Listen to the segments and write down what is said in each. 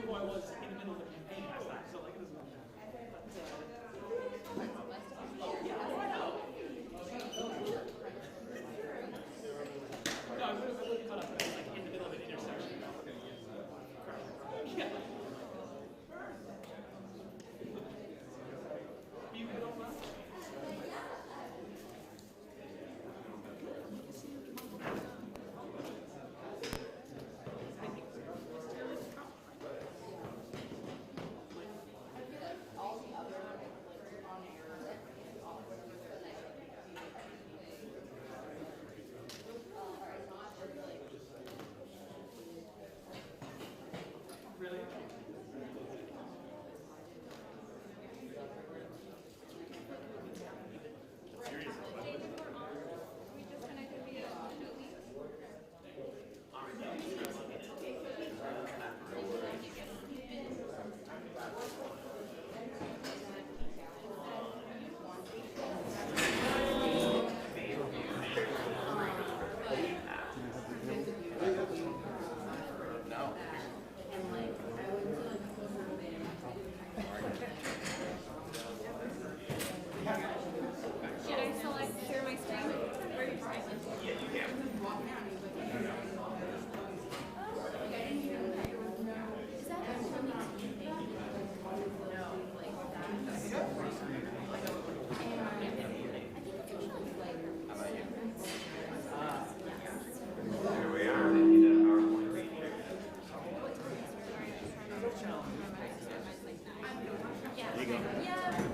who I was in the middle of the campaign last time, so like it doesn't matter. No, I wouldn't cut up, but it's like in the middle of an intersection. Yeah. You good on that? Really? Should I select share my screen? Where are you from? Yeah, you can. Is that Here we are. You did a PowerPoint reading. There you go. Yeah,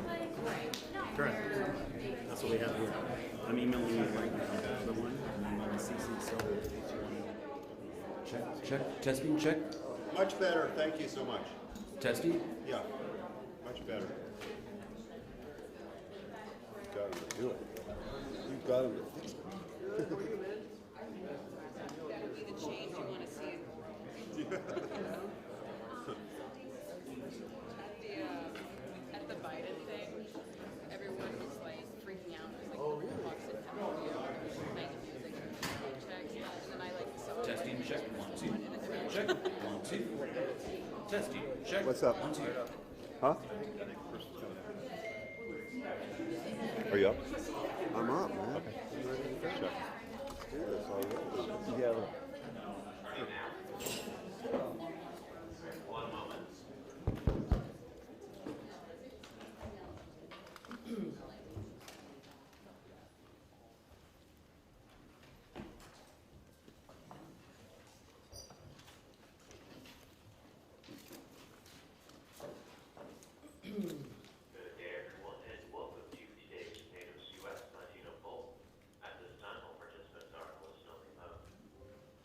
like, no. Correct. That's what we have here. I'm emailing you right now. The one, and I'm going to CC so. Check. Testing, check. Much better. Thank you so much. Testing. Yeah, much better. You've got him to do it. You've got him to fix it. That'll be the change you want to see. At the Biden thing, everyone was like freaking out. It was like the box in playing the music and check. And then I like saw Testing, check. 1, 2. Check. 1, 2. Testing, check. What's up? 1, 2. Huh? Are you up? I'm up, man. Okay. I'm ready to go. Let's do this already. Together. One moment. Good day, everyone, and welcome to today's UNIDOSUS Latino poll. At this time, all participants are in listen-only mode.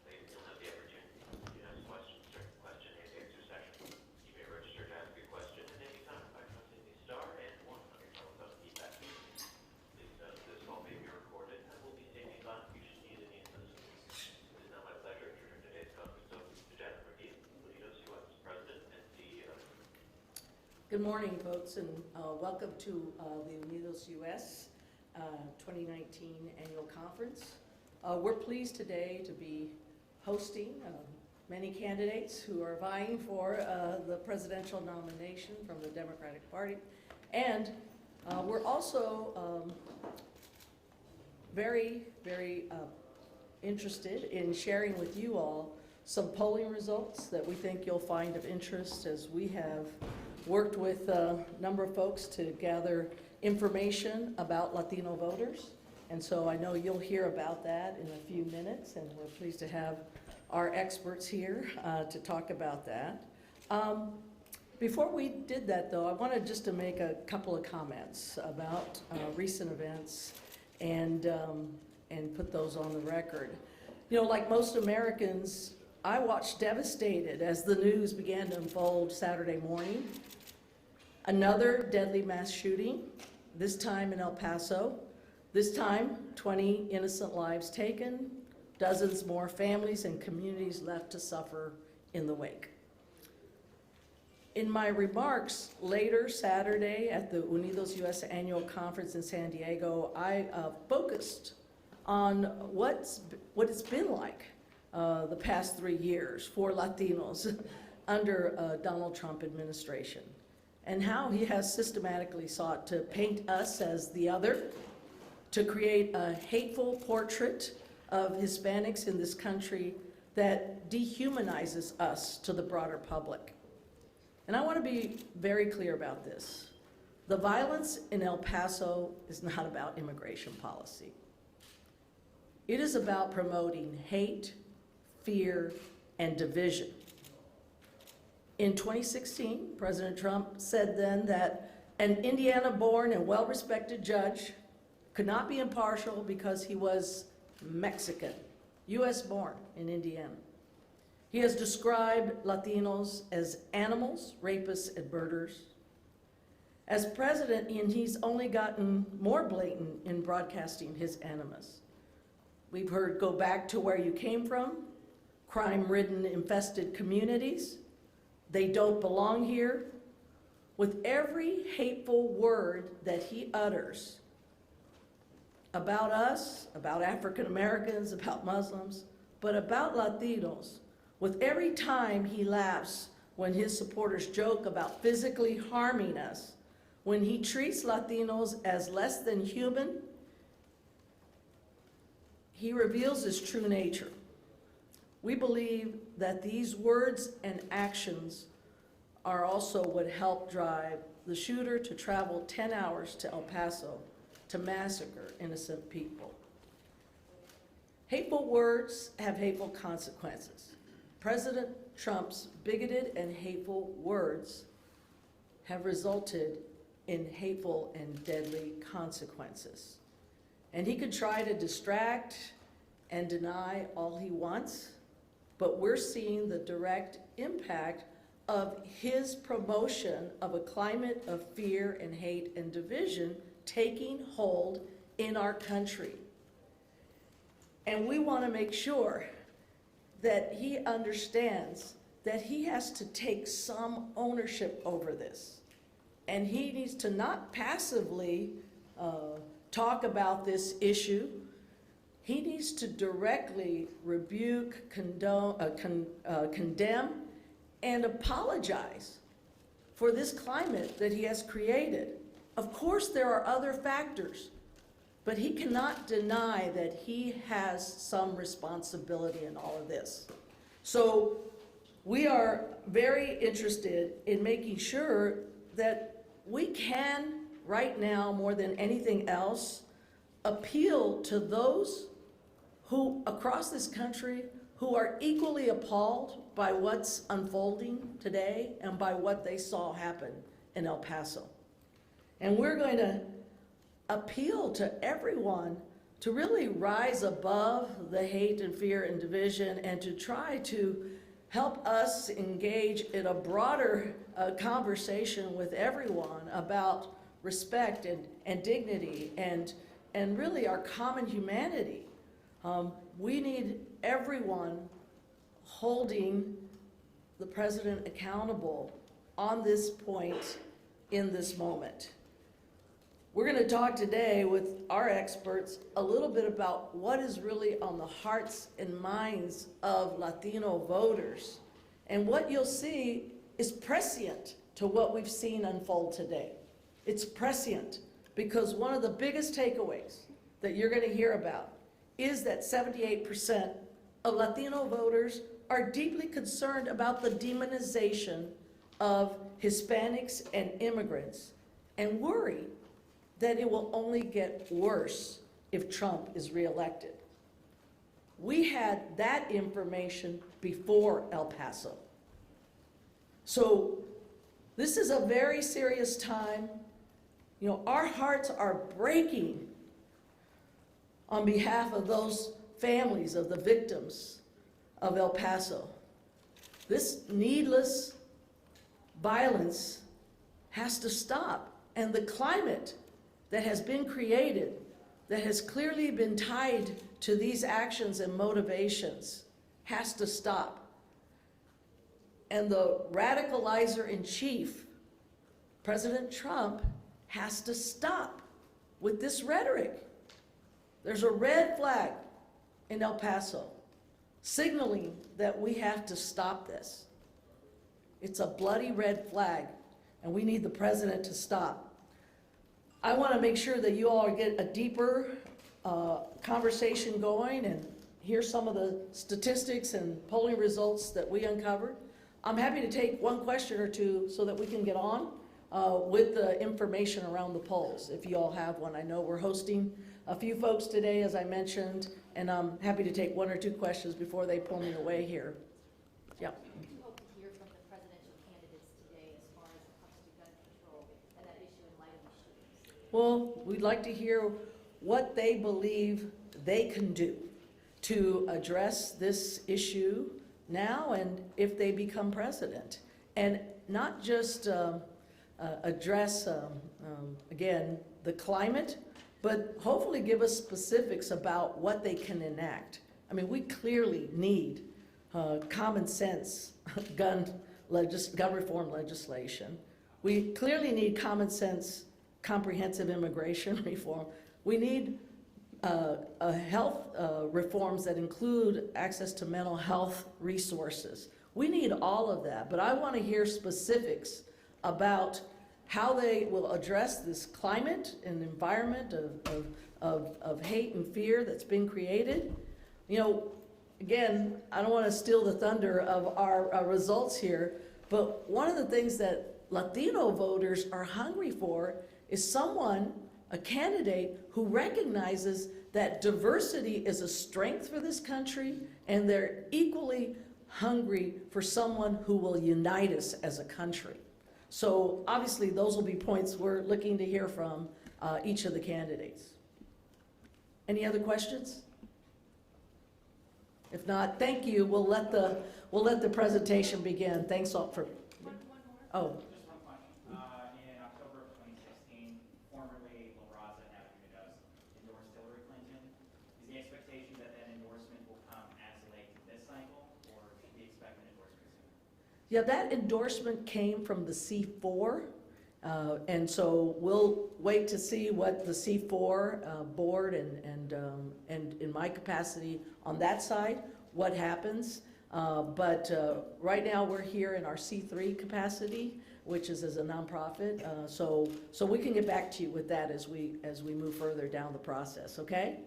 Later, you'll have the opportunity to ask questions during the question and answer session. You may register to ask a question at any time by pressing the star and 1 on your telephone keypad. Please note this call may be recorded and will be taken by if you should need any assistance. It is now my pleasure to turn today's conference over to Janet McGee, UNIDOSUS President and CEO. Good morning, folks, and welcome to the UNIDOSUS 2019 Annual Conference. We're pleased today to be hosting many candidates who are vying for the presidential nomination from the Democratic Party. And we're also very, very interested in sharing with you all some polling results that we think you'll find of interest, as we have worked with a number of folks to gather information about Latino voters. And so I know you'll hear about that in a few minutes, and we're pleased to have our experts here to talk about that. Before we did that, though, I wanted just to make a couple of comments about recent events and put those on the record. You know, like most Americans, I watched devastated as the news began to unfold Saturday morning. Another deadly mass shooting, this time in El Paso. This time, 20 innocent lives taken, dozens more families and communities left to suffer in the wake. In my remarks later Saturday at the UNIDOSUS Annual Conference in San Diego, I focused on what it's been like the past 3 years for Latinos under Donald Trump administration, and how he has systematically sought to paint us as the other, to create a hateful portrait of Hispanics in this country that dehumanizes us to the broader public. And I want to be very clear about this. The violence in El Paso is not about immigration policy. It is about promoting hate, fear, and division. In 2016, President Trump said then that an Indiana-born and well-respected judge could not be impartial because he was Mexican, US-born in Indiana. He has described Latinos as animals, rapists, and murderers. As president, and he's only gotten more blatant in broadcasting his animus. We've heard "go back to where you came from," crime-ridden, infested communities, "they don't belong here." With every hateful word that he utters about us, about African Americans, about Muslims, but about Latinos, with every time he laughs when his supporters joke about physically harming us, when he treats Latinos as less than human, he reveals his true nature. We believe that these words and actions are also what helped drive the shooter to travel 10 hours to El Paso to massacre innocent people. Hateful words have hateful consequences. President Trump's bigoted and hateful words have resulted in hateful and deadly consequences. And he could try to distract and deny all he wants, but we're seeing the direct impact of his promotion of a climate of fear and hate and division taking hold in our country. And we want to make sure that he understands that he has to take some ownership over this. And he needs to not passively talk about this issue. He needs to directly rebuke, condemn, and apologize for this climate that he has created. Of course, there are other factors, but he cannot deny that he has some responsibility in all of this. So we are very interested in making sure that we can, right now, more than anything else, appeal to those who, across this country, who are equally appalled by what's unfolding today and by what they saw happen in El Paso. And we're going to appeal to everyone to really rise above the hate and fear and division and to try to help us engage in a broader conversation with everyone about respect and dignity and really our common humanity. We need everyone holding the president accountable on this point in this moment. We're going to talk today with our experts a little bit about what is really on the hearts and minds of Latino voters. And what you'll see is prescient to what we've seen unfold today. It's prescient because one of the biggest takeaways that you're going to hear about is that 78% of Latino voters are deeply concerned about the demonization of Hispanics and immigrants and worry that it will only get worse if Trump is reelected. We had that information before El Paso. So this is a very serious time. You know, our hearts are breaking on behalf of those families of the victims of El Paso. This needless violence has to stop, and the climate that has been created, that has clearly been tied to these actions and motivations, has to stop. And the radicalizer in chief, President Trump, has to stop with this rhetoric. There's a red flag in El Paso signaling that we have to stop this. It's a bloody red flag, and we need the president to stop. I want to make sure that you all get a deeper conversation going and hear some of the statistics and polling results that we uncovered. I'm happy to take one question or two so that we can get on with the information around the polls, if you all have one. I know we're hosting a few folks today, as I mentioned, and I'm happy to take one or two questions before they pull me away here. Yeah. We hope to hear from the presidential candidates today as far as it comes to gun control and that issue in light of the shootings. Well, we'd like to hear what they believe they can do to address this issue now and if they become president. And not just address, again, the climate, but hopefully give us specifics about what they can enact. I mean, we clearly need common sense gun reform legislation. We clearly need common sense comprehensive immigration reform. We need health reforms that include access to mental health resources. We need all of that, but I want to hear specifics about how they will address this climate and environment of hate and fear that's been created. You know, again, I don't want to steal the thunder of our results here, but one of the things that Latino voters are hungry for is someone, a candidate, who recognizes that diversity is a strength for this country, and they're equally hungry for someone who will unite us as a country. So obviously those will be points we're looking to hear from each of the candidates. Any other questions? If not, thank you. We'll let the presentation begin. Thanks all for. Oh. Just one question. In October of 2016, formerly La Raza, now UNIDOSUS, endorsed Hillary Clinton. Is the expectation that that endorsement will come as late this cycle, or should we expect an endorsement sooner? Yeah, that endorsement came from the C4, and so we'll wait to see what the C4 board and in my capacity on that side, what happens. But right now we're here in our C3 capacity, which is as a nonprofit. So we can get back to you with that as we move further down the process. Okay?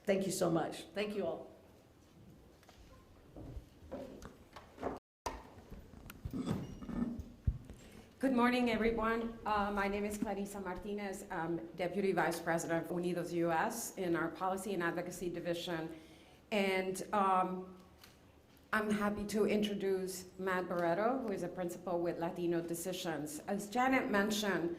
Thank you so much. Thank you all. Good morning, everyone. My name is Clarissa Martinez. I'm Deputy Vice President of UNIDOSUS US in our Policy and Advocacy Division. And I'm happy to introduce Matt Barreto, who is a principal with Latino Decisions. As Janet mentioned,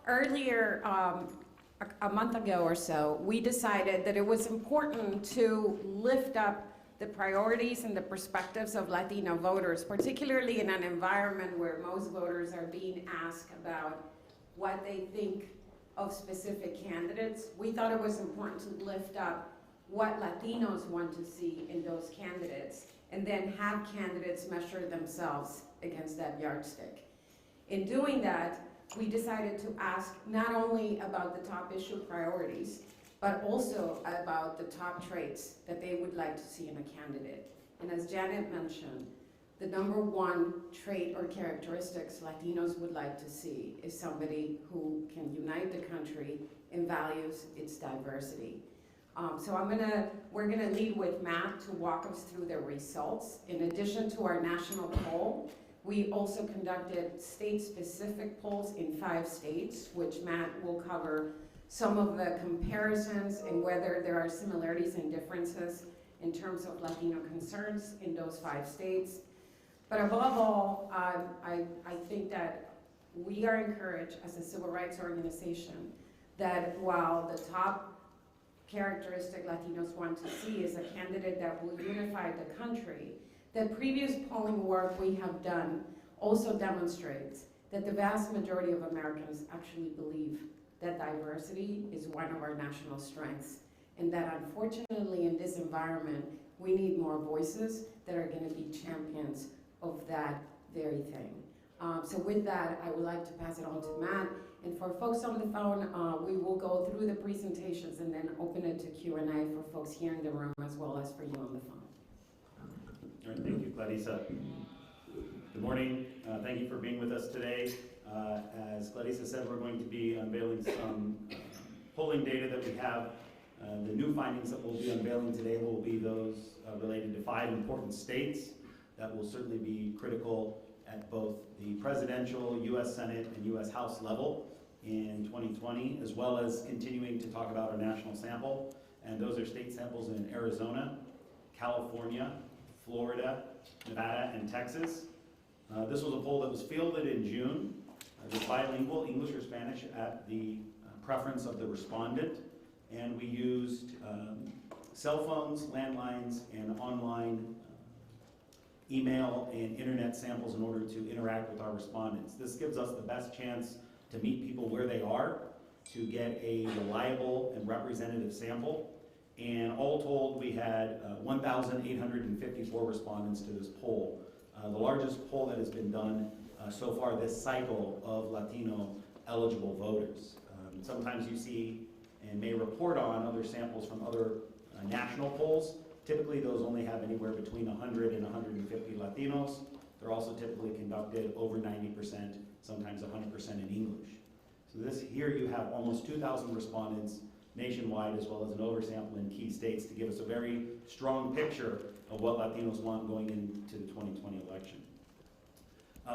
earlier, a month ago or so, we decided that it was important to lift up the priorities and the perspectives of Latino voters, particularly in an environment where most voters are being asked about what they think of specific candidates. We thought it was important to lift up what Latinos want to see in those candidates, and then have candidates measure themselves against that yardstick. In doing that, we decided to ask not only about the top issue priorities, but also about the top traits that they would like to see in a candidate. And as Janet mentioned, the number one trait or characteristics Latinos would like to see is somebody who can unite the country and values its diversity. So we're gonna lead with Matt to walk us through the results. In addition to our national poll, we also conducted state-specific polls in 5 states, which Matt will cover some of the comparisons and whether there are similarities and differences in terms of Latino concerns in those 5 states. But above all, I think that we are encouraged as a civil rights organization that while the top characteristic Latinos want to see is a candidate that will unify the country, the previous polling work we have done also demonstrates that the vast majority of Americans actually believe that diversity is one of our national strengths, and that unfortunately in this environment, we need more voices that are gonna be champions of that very thing. So with that, I would like to pass it on to Matt. And for folks on the phone, we will go through the presentations and then open it to Q&A for folks here in the room as well as for you on the phone. All right, thank you, Clarissa. Good morning. Thank you for being with us today. As Clarissa said, we're going to be unveiling some polling data that we have. The new findings that we'll be unveiling today will be those related to 5 important states that will certainly be critical at both the presidential, U.S. Senate, and U.S. House level in 2020, as well as continuing to talk about our national sample. And those are state samples in Arizona, California, Florida, Nevada, and Texas. This was a poll that was fielded in June. It was bilingual, English or Spanish, at the preference of the respondent. And we used cell phones, landlines, and online email and internet samples in order to interact with our respondents. This gives us the best chance to meet people where they are, to get a reliable and representative sample. And all told, we had 1,854 respondents to this poll. The largest poll that has been done so far this cycle of Latino eligible voters. Sometimes you see and may report on other samples from other national polls. Typically those only have anywhere between 100 and 150 Latinos. They're also typically conducted over 90%, sometimes 100% in English. So this here you have almost 2,000 respondents nationwide, as well as an oversample in key states to give us a very strong picture of what Latinos want going into the 2020 election.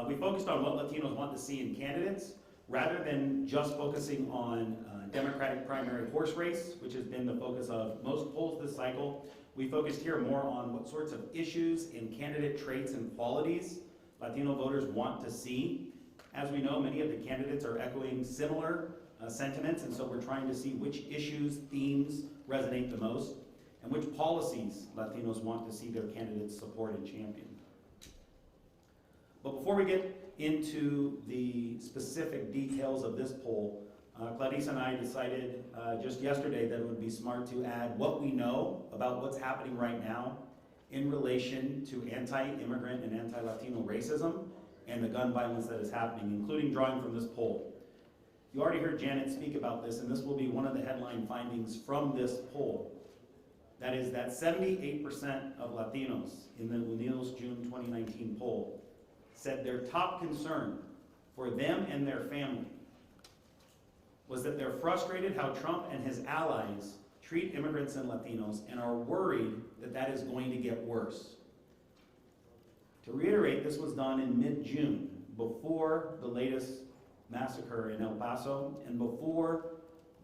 We focused on what Latinos want to see in candidates, rather than just focusing on Democratic primary horse race, which has been the focus of most polls this cycle. We focused here more on what sorts of issues and candidate traits and qualities Latino voters want to see. As we know, many of the candidates are echoing similar sentiments, and so we're trying to see which issues, themes resonate the most, and which policies Latinos want to see their candidates support and champion. But before we get into the specific details of this poll, Clarissa and I decided just yesterday that it would be smart to add what we know about what's happening right now in relation to anti-immigrant and anti-Latino racism and the gun violence that is happening, including drawing from this poll. You already heard Janet speak about this, and this will be one of the headline findings from this poll. That is that 78% of Latinos in the UNIDOSUS June 2019 poll said their top concern for them and their family was that they're frustrated how Trump and his allies treat immigrants and Latinos and are worried that that is going to get worse. To reiterate, this was done in mid-June, before the latest massacre in El Paso and before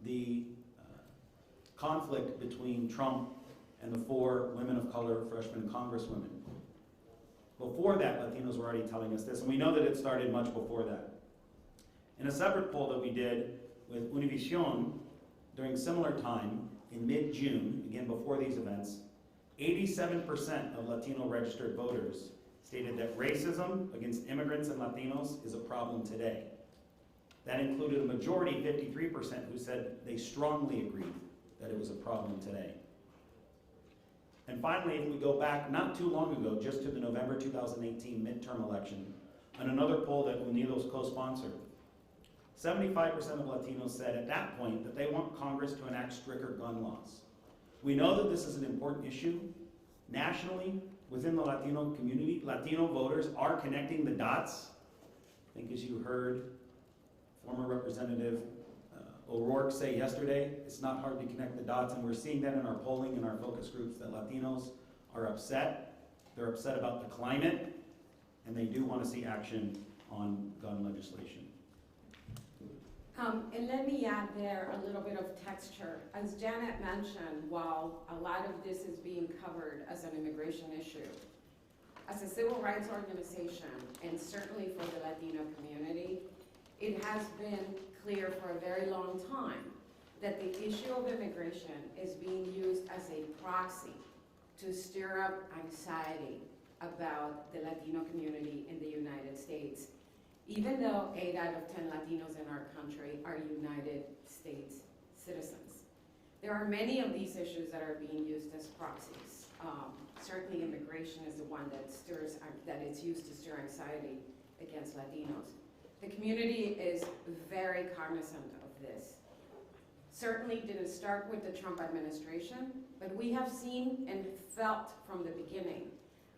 the conflict between Trump and the 4 women of color freshman congresswomen. Before that, Latinos were already telling us this, and we know that it started much before that. In a separate poll that we did with Univision during similar time in mid-June, again before these events, 87% of Latino registered voters stated that racism against immigrants and Latinos is a problem today. That included a majority, 53%, who said they strongly agreed that it was a problem today. And finally, if we go back not too long ago, just to the November 2018 midterm election, and another poll that UNIDOS co-sponsored, 75% of Latinos said at that point that they want Congress to enact stricter gun laws. We know that this is an important issue. Nationally, within the Latino community, Latino voters are connecting the dots. I think as you heard former Representative O'Rourke say yesterday, it's not hard to connect the dots, and we're seeing that in our polling and our focus groups that Latinos are upset. They're upset about the climate, and they do want to see action on gun legislation. And let me add there a little bit of texture. As Janet mentioned, while a lot of this is being covered as an immigration issue, as a civil rights organization, and certainly for the Latino community, it has been clear for a very long time that the issue of immigration is being used as a proxy to stir up anxiety about the Latino community in the United States, even though 8 out of 10 Latinos in our country are United States citizens. There are many of these issues that are being used as proxies. Certainly immigration is the one that it's used to stir anxiety against Latinos. The community is very cognizant of this. Certainly didn't start with the Trump administration, but we have seen and felt from the beginning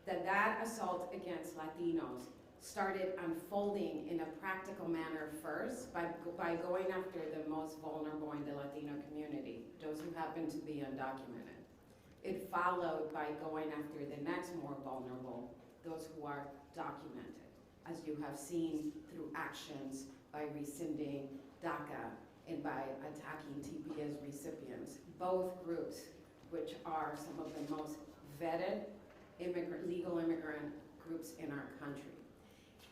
that assault against Latinos started unfolding in a practical manner first by going after the most vulnerable in the Latino community, those who happen to be undocumented. It followed by going after the next more vulnerable, those who are documented, as you have seen through actions by rescinding DACA and by attacking TPS recipients, both groups which are some of the most vetted legal immigrant groups in our country.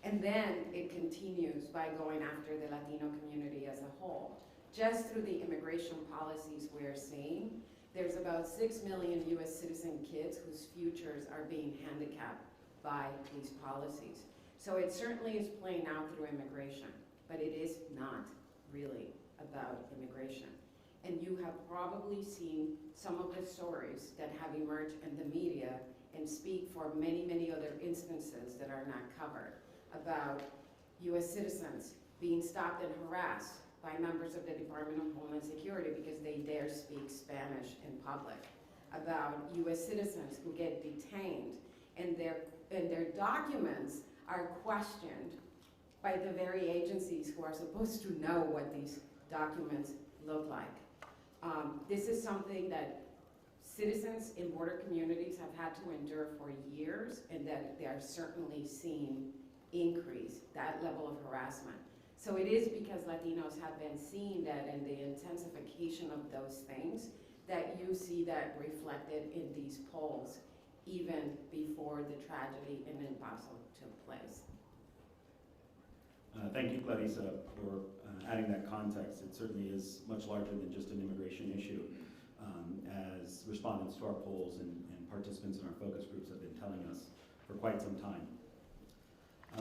And then it continues by going after the Latino community as a whole. Just through the immigration policies we're seeing, there's about 6 million US citizen kids whose futures are being handicapped by these policies. So it certainly is playing out through immigration, but it is not really about immigration. And you have probably seen some of the stories that have emerged in the media and speak for many, many other instances that are not covered about US citizens being stopped and harassed by members of the Department of Homeland Security because they dare speak Spanish in public, about US citizens who get detained and their documents are questioned by the very agencies who are supposed to know what these documents look like. This is something that citizens in border communities have had to endure for years, and that they are certainly seeing increase that level of harassment. So it is because Latinos have been seeing that and the intensification of those things that you see that reflected in these polls even before the tragedy in El Paso took place. Thank you, Clarissa, for adding that context. It certainly is much larger than just an immigration issue, as respondents to our polls and participants in our focus groups have been telling us for quite some time.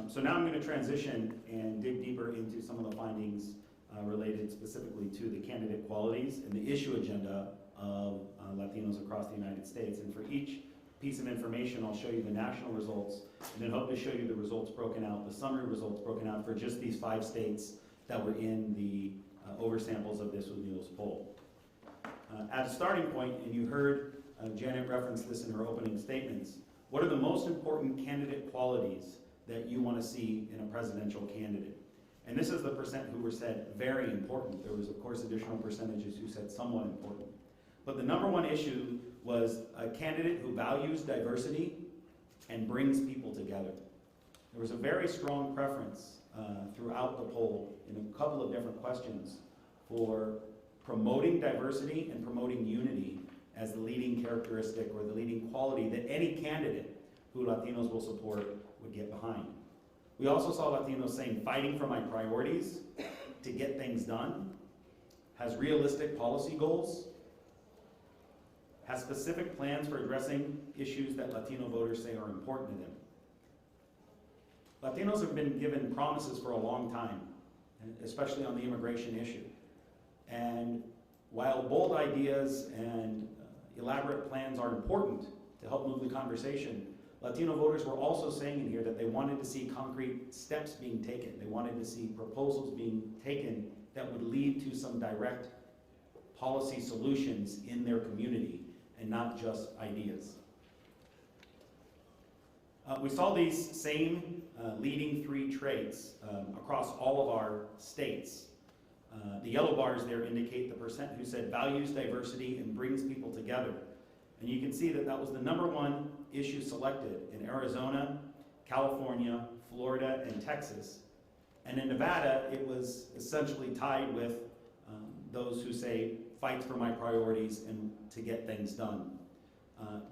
So now I'm going to transition and dig deeper into some of the findings related specifically to the candidate qualities and the issue agenda of Latinos across the United States. And for each piece of information, I'll show you the national results, and then hope to show you the results broken out, the summary results broken out for just these 5 states that were in the oversamples of this UNIDOSUS poll. As a starting point, and you heard Janet reference this in her opening statements, what are the most important candidate qualities that you want to see in a presidential candidate? And this is the percent who were said very important. There was, of course, additional percentages who said somewhat important. But the number one issue was a candidate who values diversity and brings people together. There was a very strong preference throughout the poll in a couple of different questions for promoting diversity and promoting unity as the leading characteristic or the leading quality that any candidate who Latinos will support would get behind. We also saw Latinos saying, fighting for my priorities to get things done, has realistic policy goals, has specific plans for addressing issues that Latino voters say are important to them. Latinos have been given promises for a long time, especially on the immigration issue. And while bold ideas and elaborate plans are important to help move the conversation, Latino voters were also saying in here that they wanted to see concrete steps being taken. They wanted to see proposals being taken that would lead to some direct policy solutions in their community and not just ideas. We saw these same leading 3 traits across all of our states. The yellow bars there indicate the percent who said values diversity and brings people together. And you can see that that was the number 1 issue selected in Arizona, California, Florida, and Texas. And in Nevada, it was essentially tied with those who say, fight for my priorities and to get things done.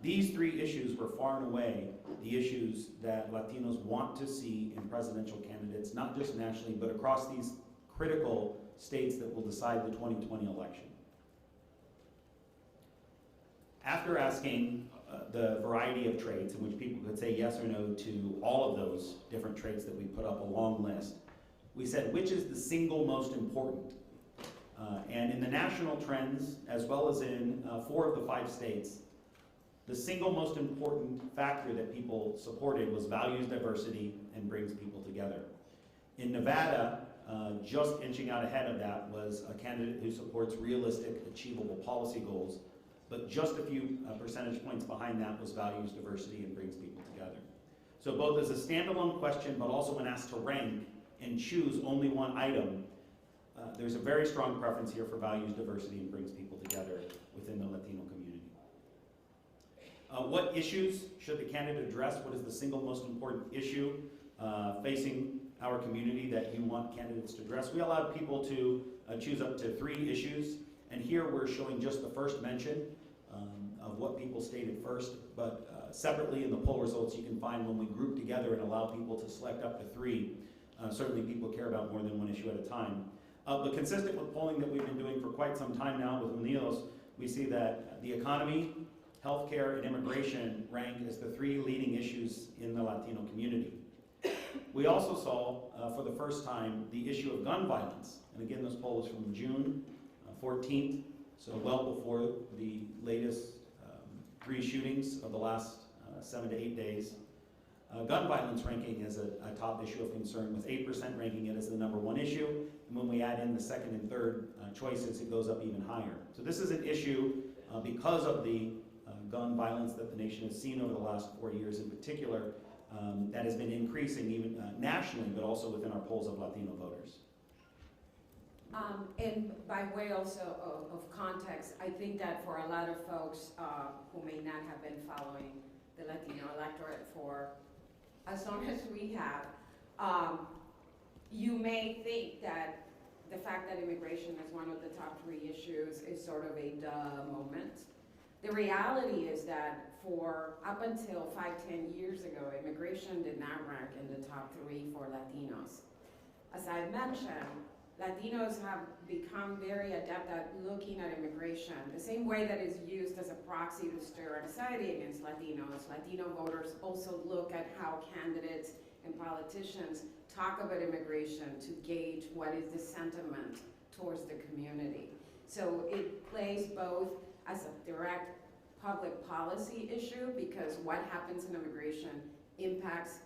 These 3 issues were far and away the issues that Latinos want to see in presidential candidates, not just nationally, but across these critical states that will decide the 2020 election. After asking the variety of traits in which people could say yes or no to all of those different traits that we put up a long list, we said which is the single most important. And in the national trends, as well as in 4 of the 5 states, the single most important factor that people supported was values diversity and brings people together. In Nevada, just inching out ahead of that was a candidate who supports realistic, achievable policy goals, but just a few percentage points behind that was values, diversity, and brings people together. So both as a standalone question, but also when asked to rank and choose only one item, there's a very strong preference here for values, diversity, and brings people together within the Latino community. What issues should the candidate address? What is the single most important issue facing our community that you want candidates to address? We allowed people to choose up to 3 issues, and here we're showing just the first mention of what people stated first, but separately in the poll results you can find when we group together and allow people to select up to 3. Certainly people care about more than one issue at a time. But consistent with polling that we've been doing for quite some time now with UNIDOS, we see that the economy, healthcare, and immigration rank as the 3 leading issues in the Latino community. We also saw, for the first time, the issue of gun violence. And again, this poll is from June 14th, so well before the latest 3 shootings of the last 7 to 8 days. Gun violence ranking is a top issue of concern, with 8% ranking it as the #1 issue. And when we add in the second and third choices, it goes up even higher. So this is an issue because of the gun violence that the nation has seen over the last 4 years in particular, that has been increasing even nationally, but also within our polls of Latino voters. And by way also of context, I think that for a lot of folks who may not have been following the Latino electorate for as long as we have, you may think that the fact that immigration is one of the top 3 issues is sort of a duh moment. The reality is that for up until 5-10 years ago, immigration did not rank in the top 3 for Latinos. As I mentioned, Latinos have become very adept at looking at immigration the same way that is used as a proxy to stir anxiety against Latinos. Latino voters also look at how candidates and politicians talk about immigration to gauge what is the sentiment towards the community. So it plays both as a direct public policy issue, because what happens in immigration impacts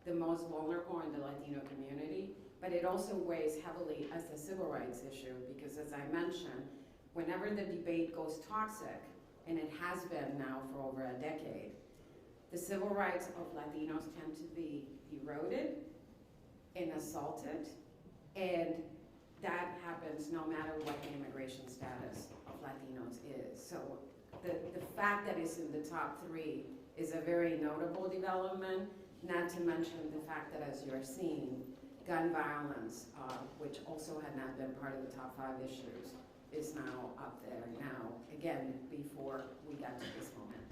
the most vulnerable in the Latino community, but it also weighs heavily as a civil rights issue, because as I mentioned, whenever the debate goes toxic, and it has been now for over a decade, the civil rights of Latinos tend to be eroded and assaulted, and that happens no matter what the immigration status of Latinos is. So the fact that it's in the top 3 is a very notable development, not to mention the fact that, as you're seeing, gun violence, which also had not been part of the top 5 issues, is now up there now, again, before we got to this moment.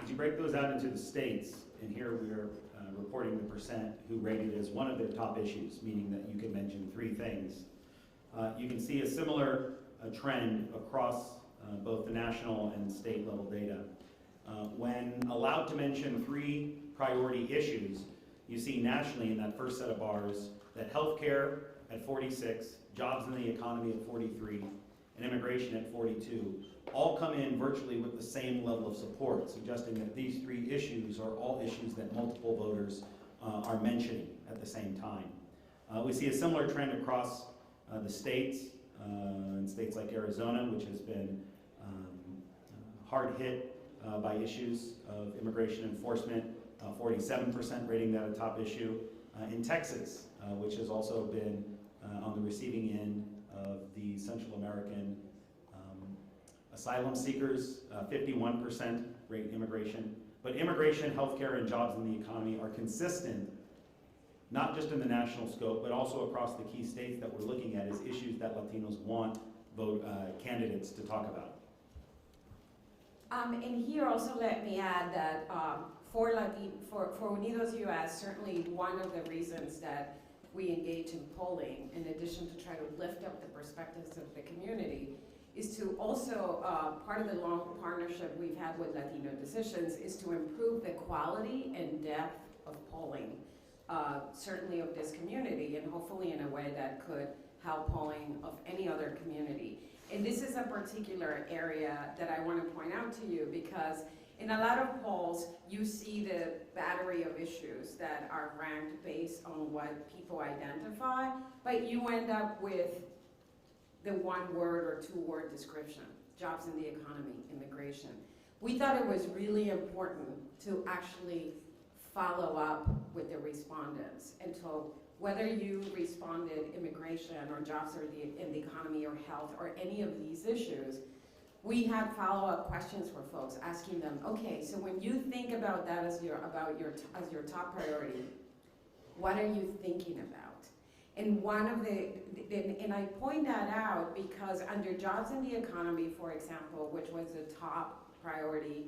As you break those out into the states, and here we are reporting the percent who rated it as one of their top issues, meaning that you can mention 3 things. You can see a similar trend across both the national and state level data. When allowed to mention 3 priority issues, you see nationally in that first set of bars that healthcare at 46, jobs in the economy at 43, and immigration at 42, all come in virtually with the same level of support, suggesting that these 3 issues are all issues that multiple voters are mentioning at the same time. We see a similar trend across the states, in states like Arizona, which has been hard hit by issues of immigration enforcement, 47% rating that a top issue. In Texas, which has also been on the receiving end of the Central American asylum seekers, 51% rate immigration. But immigration, healthcare, and jobs in the economy are consistent, not just in the national scope, but also across the key states that we're looking at as issues that Latinos want candidates to talk about. And here also let me add that for UNIDOSUS, certainly one of the reasons that we engage in polling, in addition to try to lift up the perspectives of the community, is to also, part of the long partnership we've had with Latino Decisions is to improve the quality and depth of polling, certainly of this community, and hopefully in a way that could help polling of any other community. And this is a particular area that I want to point out to you, because in a lot of polls, you see the battery of issues that are ranked based on what people identify, but you end up with the one word or two word description, jobs in the economy, immigration. We thought it was really important to actually follow up with the respondents. And so whether you responded immigration or jobs in the economy or health or any of these issues, we had follow-up questions for folks, asking them, okay, so when you think about that as your top priority, what are you thinking about? And one of and I point that out because under jobs in the economy, for example, which was the top priority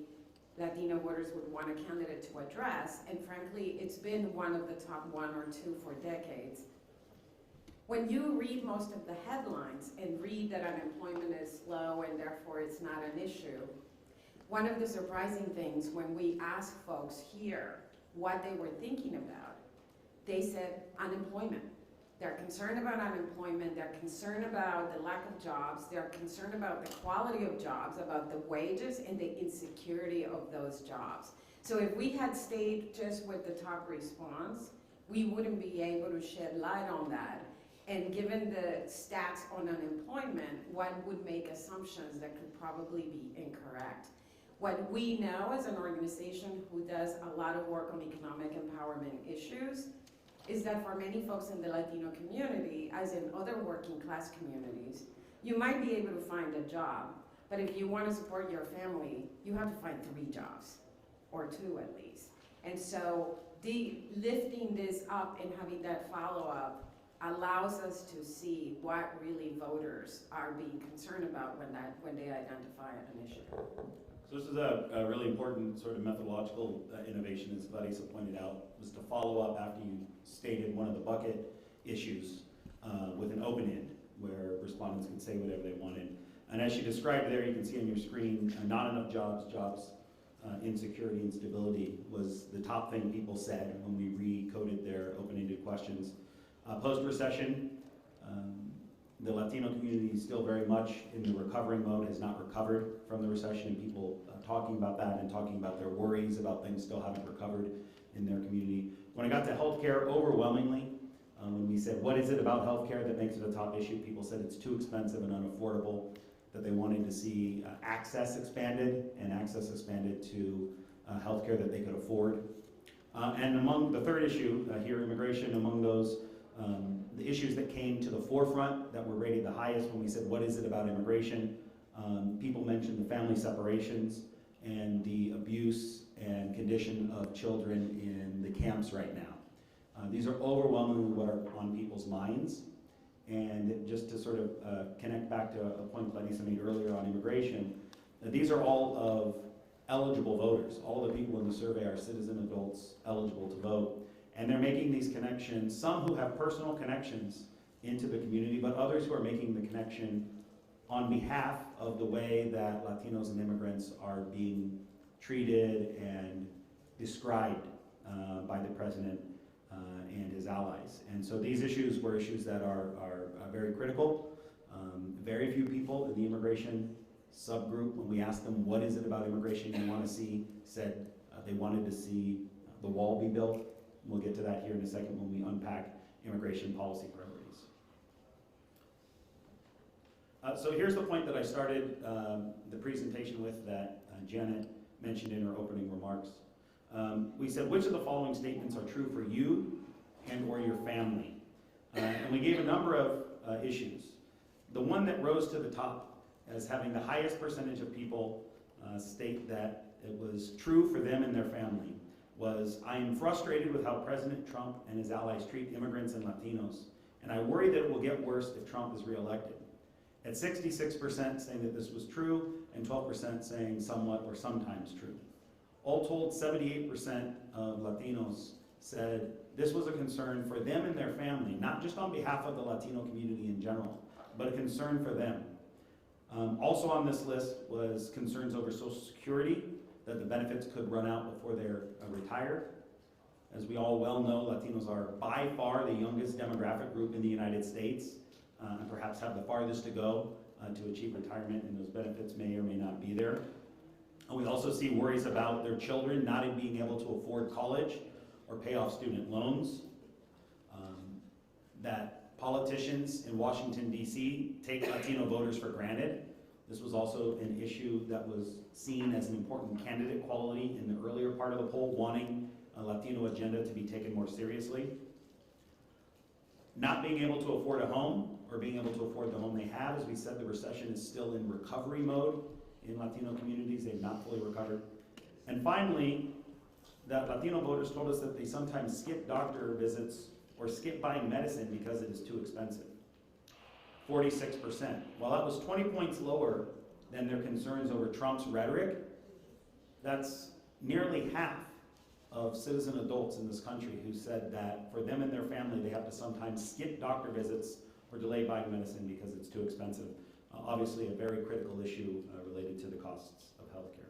Latino voters would want a candidate to address, and frankly, it's been one of the top one or two for decades. When you read most of the headlines and read that unemployment is low and therefore it's not an issue, one of the surprising things when we asked folks here what they were thinking about, they said unemployment. They're concerned about unemployment, they're concerned about the lack of jobs, they're concerned about the quality of jobs, about the wages and the insecurity of those jobs. So if we had stayed just with the top response, we wouldn't be able to shed light on that. And given the stats on unemployment, one would make assumptions that could probably be incorrect. What we know as an organization who does a lot of work on economic empowerment issues is that for many folks in the Latino community, as in other working class communities, you might be able to find a job, but if you want to support your family, you have to find 3 jobs, or 2 at least. And so lifting this up and having that follow-up allows us to see what really voters are being concerned about when they identify an issue. So this is a really important sort of methodological innovation, as Clarissa pointed out, was to follow up after you stated one of the bucket issues with an open end, where respondents could say whatever they wanted. And as she described there, you can see on your screen, not enough jobs, insecurity, instability was the top thing people said when we recoded their open-ended questions. Post-recession, the Latino community is still very much in the recovering mode, has not recovered from the recession, and people talking about that and talking about their worries about things still haven't recovered in their community. When I got to healthcare, overwhelmingly, when we said, what is it about healthcare that makes it a top issue, people said it's too expensive and unaffordable, that they wanted to see access expanded to healthcare that they could afford. And among the third issue here, immigration, among those, the issues that came to the forefront that were rated the highest when we said, what is it about immigration? People mentioned the family separations and the abuse and condition of children in the camps right now. These are overwhelmingly what are on people's minds. And just to sort of connect back to a point Clarissa made earlier on immigration, these are all of eligible voters. All the people in the survey are citizen adults eligible to vote. And they're making these connections, some who have personal connections into the community, but others who are making the connection on behalf of the way that Latinos and immigrants are being treated and described by the president and his allies. And so these issues were issues that are very critical. Very few people in the immigration subgroup, when we asked them what is it about immigration you want to see, said they wanted to see the wall be built. We'll get to that here in a second when we unpack immigration policy priorities. So here's the point that I started the presentation with that Janet mentioned in her opening remarks. We said, which of the following statements are true for you and or your family? And we gave a number of issues. The one that rose to the top as having the highest percentage of people state that it was true for them and their family was, I am frustrated with how President Trump and his allies treat immigrants and Latinos, and I worry that it will get worse if Trump is reelected. At 66% saying that this was true, and 12% saying somewhat or sometimes true. All told, 78% of Latinos said this was a concern for them and their family, not just on behalf of the Latino community in general, but a concern for them. Also on this list was concerns over Social Security, that the benefits could run out before they're retired. As we all well know, Latinos are by far the youngest demographic group in the United States, and perhaps have the farthest to go to achieve retirement, and those benefits may or may not be there. And we also see worries about their children not being able to afford college or pay off student loans, that politicians in Washington, D.C. take Latino voters for granted. This was also an issue that was seen as an important candidate quality in the earlier part of the poll, wanting a Latino agenda to be taken more seriously. Not being able to afford a home, or being able to afford the home they have. As we said, the recession is still in recovery mode in Latino communities. They've not fully recovered. And finally, that Latino voters told us that they sometimes skip doctor visits or skip buying medicine because it is too expensive. 46%. While that was 20 points lower than their concerns over Trump's rhetoric, that's nearly half of citizen adults in this country who said that for them and their family, they have to sometimes skip doctor visits or delay buying medicine because it's too expensive. Obviously, a very critical issue related to the costs of healthcare.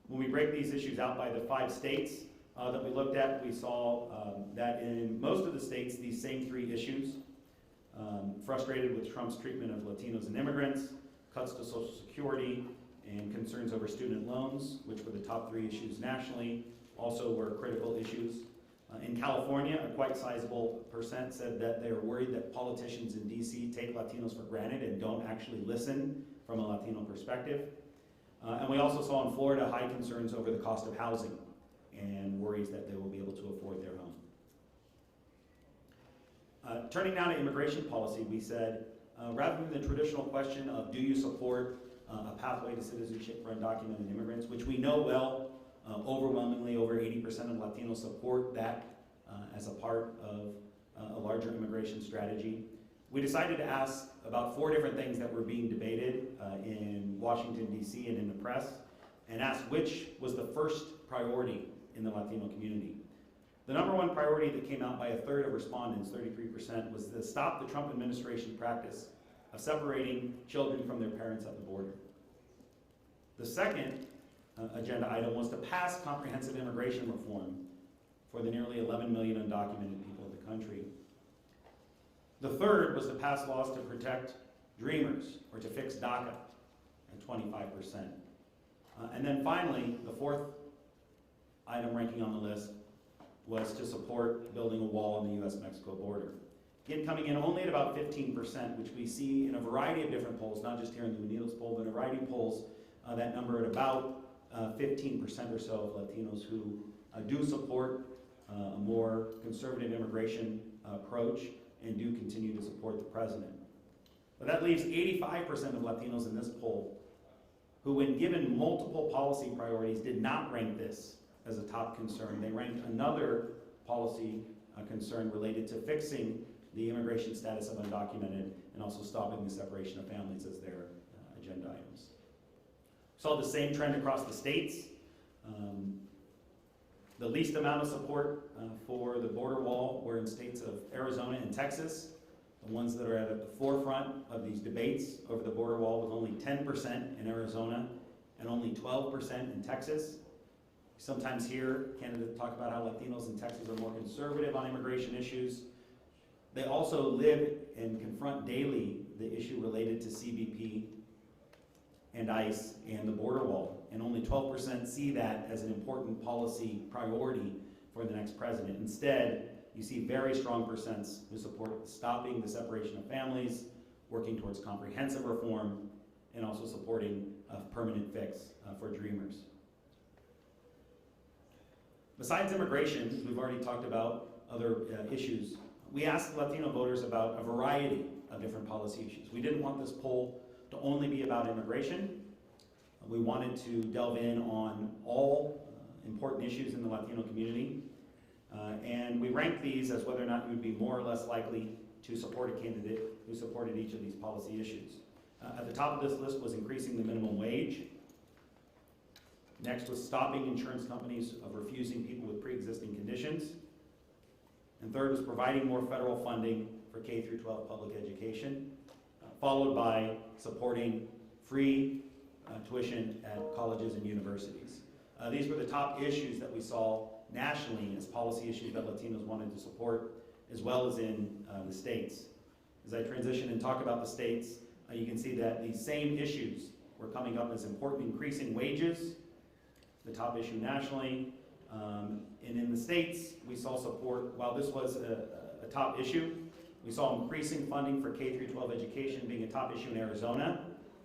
When we break these issues out by the 5 states that we looked at, we saw that in most of the states, these same 3 issues, frustrated with Trump's treatment of Latinos and immigrants, cuts to Social Security, and concerns over student loans, which were the top 3 issues nationally, also were critical issues. In California, a quite sizable percent said that they're worried that politicians in DC take Latinos for granted and don't actually listen from a Latino perspective. And we also saw in Florida high concerns over the cost of housing and worries that they will be able to afford their home. Turning now to immigration policy, we said, rather than the traditional question of do you support a pathway to citizenship for undocumented immigrants, which we know well, overwhelmingly over 80% of Latinos support that as a part of a larger immigration strategy. We decided to ask about 4 different things that were being debated in Washington, D.C. and in the press, and asked which was the first priority in the Latino community. The number 1 priority that came out by a third of respondents, 33%, was to stop the Trump administration practice of separating children from their parents at the border. The second agenda item was to pass comprehensive immigration reform for the nearly 11 million undocumented people of the country. The third was to pass laws to protect dreamers, or to fix DACA at 25%. And then finally, the 4th item ranking on the list was to support building a wall on the U.S.-Mexico border. Again, coming in only at about 15%, which we see in a variety of different polls, not just here in the UNIDOSUS poll, but in a variety of polls, that number at about 15% or so of Latinos who do support a more conservative immigration approach and do continue to support the president. But that leaves 85% of Latinos in this poll who, when given multiple policy priorities, did not rank this as a top concern. They ranked another policy concern related to fixing the immigration status of undocumented and also stopping the separation of families as their agenda items. Saw the same trend across the states. The least amount of support for the border wall were in states of Arizona and Texas, the ones that are at the forefront of these debates over the border wall, with only 10% in Arizona and only 12% in Texas. Sometimes hear candidates talk about how Latinos in Texas are more conservative on immigration issues. They also live and confront daily the issue related to CBP and ICE and the border wall, and only 12% see that as an important policy priority for the next president. Instead, you see very strong percents who support stopping the separation of families, working towards comprehensive reform, and also supporting a permanent fix for dreamers. Besides immigration, we've already talked about other issues. We asked Latino voters about a variety of different policy issues. We didn't want this poll to only be about immigration. We wanted to delve in on all important issues in the Latino community. And we ranked these as whether or not you would be more or less likely to support a candidate who supported each of these policy issues. At the top of this list was increasing the minimum wage. Next was stopping insurance companies of refusing people with pre-existing conditions. And third was providing more federal funding for K through 12 public education, followed by supporting free tuition at colleges and universities. These were the top issues that we saw nationally as policy issues that Latinos wanted to support, as well as in the states. As I transition and talk about the states, you can see that these same issues were coming up as important: increasing wages, the top issue nationally. And in the states, we saw support, while this was a top issue, We saw increasing funding for K-12 education being a top issue in Arizona.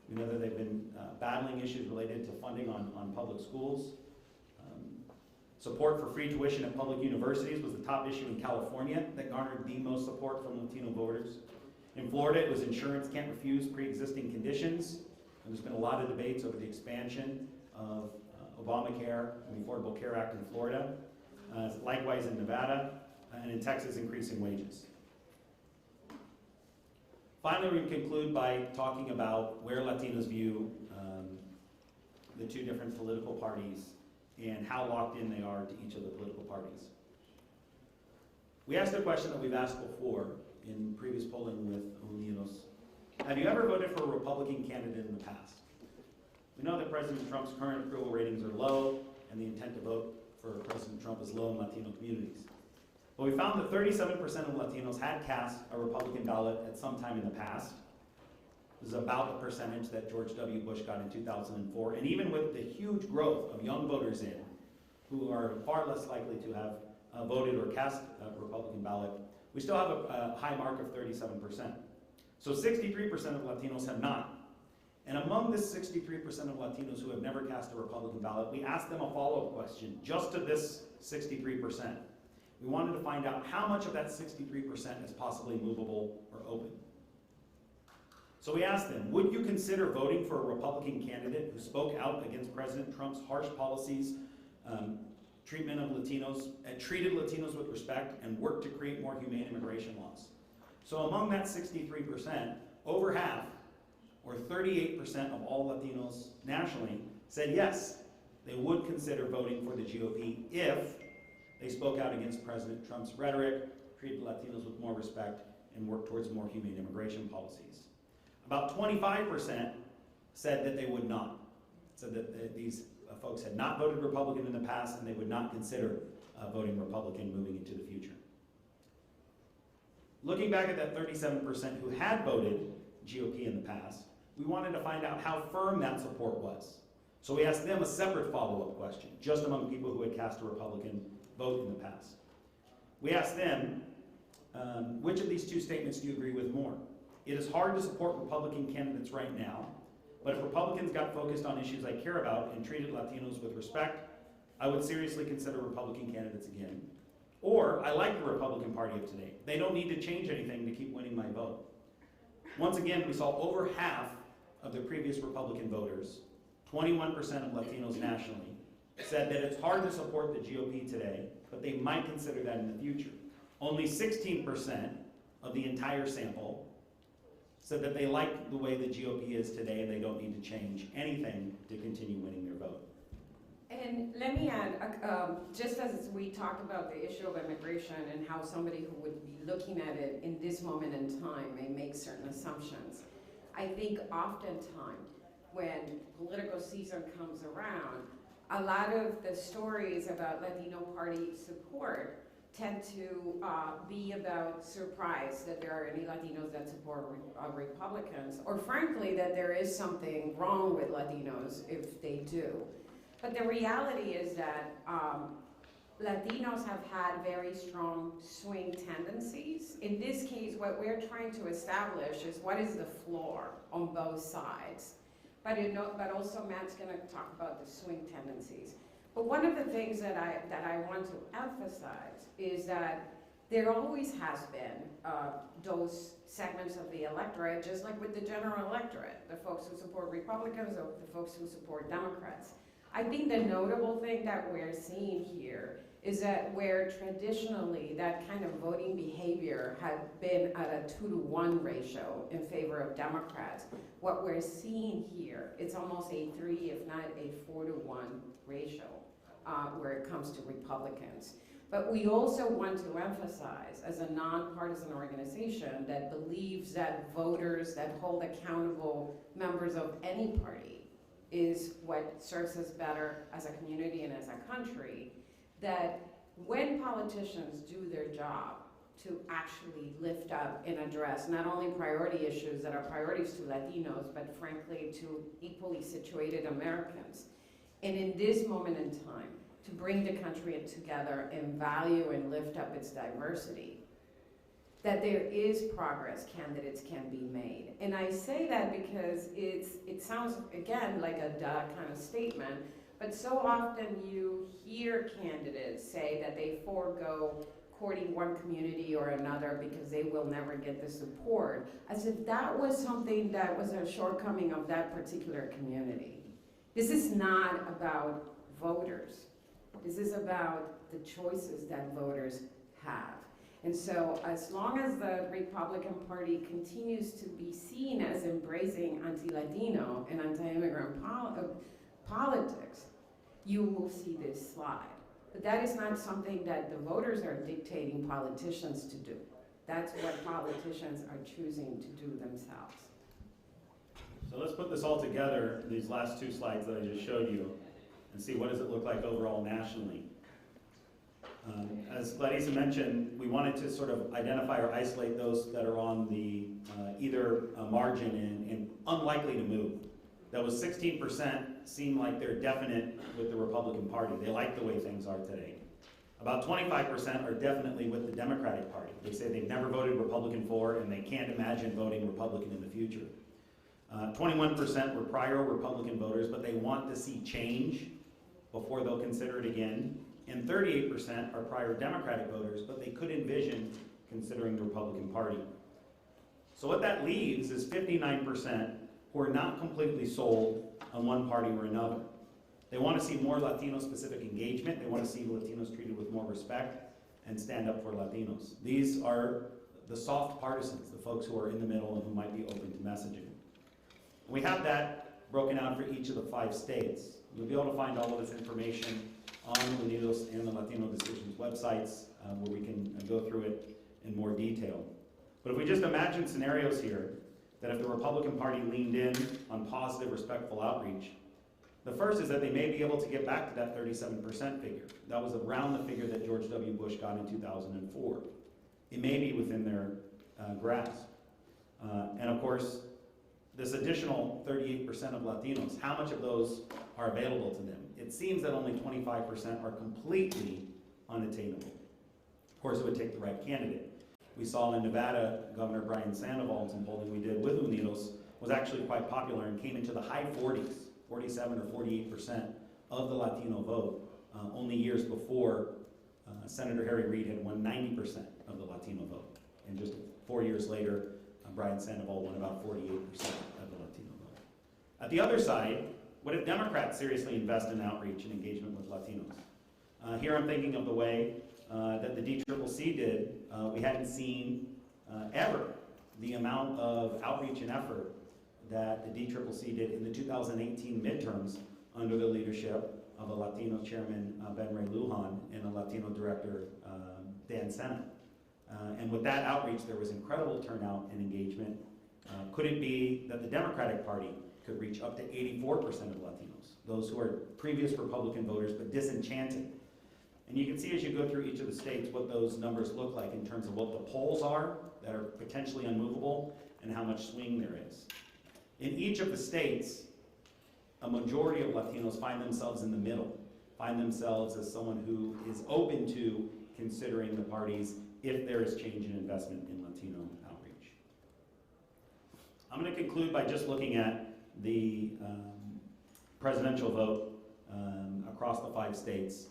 We know that they've been battling issues related to funding on public schools. Support for free tuition at public universities was the top issue in California that garnered the most support from Latino voters. In Florida, it was insurance can't refuse pre-existing conditions. And there's been a lot of debates over the expansion of Obamacare and the Affordable Care Act in Florida. Likewise in Nevada, and in Texas, increasing wages. Finally, we conclude by talking about where Latinos view the two different political parties and how locked in they are to each of the political parties. We asked a question that we've asked before in previous polling with Unidos. Have you ever voted for a Republican candidate in the past? We know that President Trump's current approval ratings are low, and the intent to vote for President Trump is low in Latino communities. But we found that 37% of Latinos had cast a Republican ballot at some time in the past. This is about the percentage that George W. Bush got in 2004. And even with the huge growth of young voters in, who are far less likely to have voted or cast a Republican ballot, we still have a high mark of 37%. So 63% of Latinos have not. And among this 63% of Latinos who have never cast a Republican ballot, we asked them a follow-up question, just to this 63%. We wanted to find out how much of that 63% is possibly movable or open. So we asked them, would you consider voting for a Republican candidate who spoke out against President Trump's harsh policies, treatment of Latinos, treated Latinos with respect, and worked to create more humane immigration laws? So among that 63%, over half, or 38% of all Latinos nationally, said yes, they would consider voting for the GOP if they spoke out against President Trump's rhetoric, treated Latinos with more respect, and worked towards more humane immigration policies. About 25% said that they would not, said that these folks had not voted Republican in the past and they would not consider voting Republican moving into the future. Looking back at that 37% who had voted GOP in the past, we wanted to find out how firm that support was. So we asked them a separate follow-up question, just among people who had cast a Republican vote in the past. We asked them, which of these two statements do you agree with more? It is hard to support Republican candidates right now, but if Republicans got focused on issues I care about and treated Latinos with respect, I would seriously consider Republican candidates again. Or, I like the Republican Party of today. They don't need to change anything to keep winning my vote. Once again, we saw over half of the previous Republican voters, 21% of Latinos nationally, said that it's hard to support the GOP today, but they might consider that in the future. Only 16% of the entire sample said that they like the way the GOP is today and they don't need to change anything to continue winning their vote. And let me add, just as we talk about the issue of immigration and how somebody who would be looking at it in this moment in time may make certain assumptions, I think oftentimes when political season comes around, a lot of the stories about Latino Party support tend to be about surprise that there are any Latinos that support Republicans, or frankly that there is something wrong with Latinos if they do. But the reality is that Latinos have had very strong swing tendencies. In this case, what we're trying to establish is what is the floor on both sides. But also Matt's going to talk about the swing tendencies. But one of the things that I want to emphasize is that there always has been those segments of the electorate, just like with the general electorate, the folks who support Republicans or the folks who support Democrats. I think the notable thing that we're seeing here is that where traditionally that kind of voting behavior had been at a 2-to-1 ratio in favor of Democrats, what we're seeing here, it's almost a 3, if not a 4-to-1 ratio where it comes to Republicans. But we also want to emphasize, as a nonpartisan organization that believes that voters that hold accountable members of any party is what serves us better as a community and as a country, that when politicians do their job to actually lift up and address not only priority issues that are priorities to Latinos, but frankly to equally situated Americans, and in this moment in time, to bring the country together and value and lift up its diversity, that there is progress candidates can be made. And I say that because it sounds, again, like a duh kind of statement, but so often you hear candidates say that they forego courting one community or another because they will never get the support, as if that was something that was a shortcoming of that particular community. This is not about voters. This is about the choices that voters have. And so as long as the Republican Party continues to be seen as embracing anti-Latino and anti-immigrant politics, you will see this slide. But that is not something that the voters are dictating politicians to do. That's what politicians are choosing to do themselves. So let's put this all together, these last two slides that I just showed you, and see what does it look like overall nationally. As Clarissa mentioned, we wanted to sort of identify or isolate those that are on the either margin and unlikely to move. That was 16% seem like they're definite with the Republican Party. They like the way things are today. About 25% are definitely with the Democratic Party. They say they've never voted Republican for and they can't imagine voting Republican in the future. 21% were prior Republican voters, but they want to see change before they'll consider it again. And 38% are prior Democratic voters, but they could envision considering the Republican Party. So what that leaves is 59% who are not completely sold on one party or another. They want to see more Latino-specific engagement. They want to see Latinos treated with more respect and stand up for Latinos. These are the soft partisans, the folks who are in the middle and who might be open to messaging. We have that broken out for each of the 5 states. You'll be able to find all of this information on UNIDOS and the Latino Decisions websites where we can go through it in more detail. But if we just imagine scenarios here, that if the Republican Party leaned in on positive, respectful outreach, the first is that they may be able to get back to that 37% figure. That was around the figure that George W. Bush got in 2004. It may be within their grasp. And of course, this additional 38% of Latinos, how much of those are available to them? It seems that only 25% are completely unattainable. Of course, it would take the right candidate. We saw in Nevada, Governor Brian Sandoval, some polling we did with UNIDOS, was actually quite popular and came into the high 40s, 47 or 48% of the Latino vote, only years before Senator Harry Reid had won 90% of the Latino vote. And just 4 years later, Brian Sandoval won about 48% of the Latino vote. At the other side, what if Democrats seriously invest in outreach and engagement with Latinos? Here I'm thinking of the way that the DCCC did. We hadn't seen ever the amount of outreach and effort that the DCCC did in the 2018 midterms under the leadership of a Latino chairman, Ben Ray Lujan, and a Latino director, Dan Sena. And with that outreach, there was incredible turnout and engagement. Could it be that the Democratic Party could reach up to 84% of Latinos, those who are previous Republican voters but disenchanted? And you can see as you go through each of the states what those numbers look like in terms of what the polls are that are potentially unmovable and how much swing there is. In each of the states, a majority of Latinos find themselves in the middle, find themselves as someone who is open to considering the parties if there is change in investment in Latino outreach. I'm going to conclude by just looking at the presidential vote across the 5 states.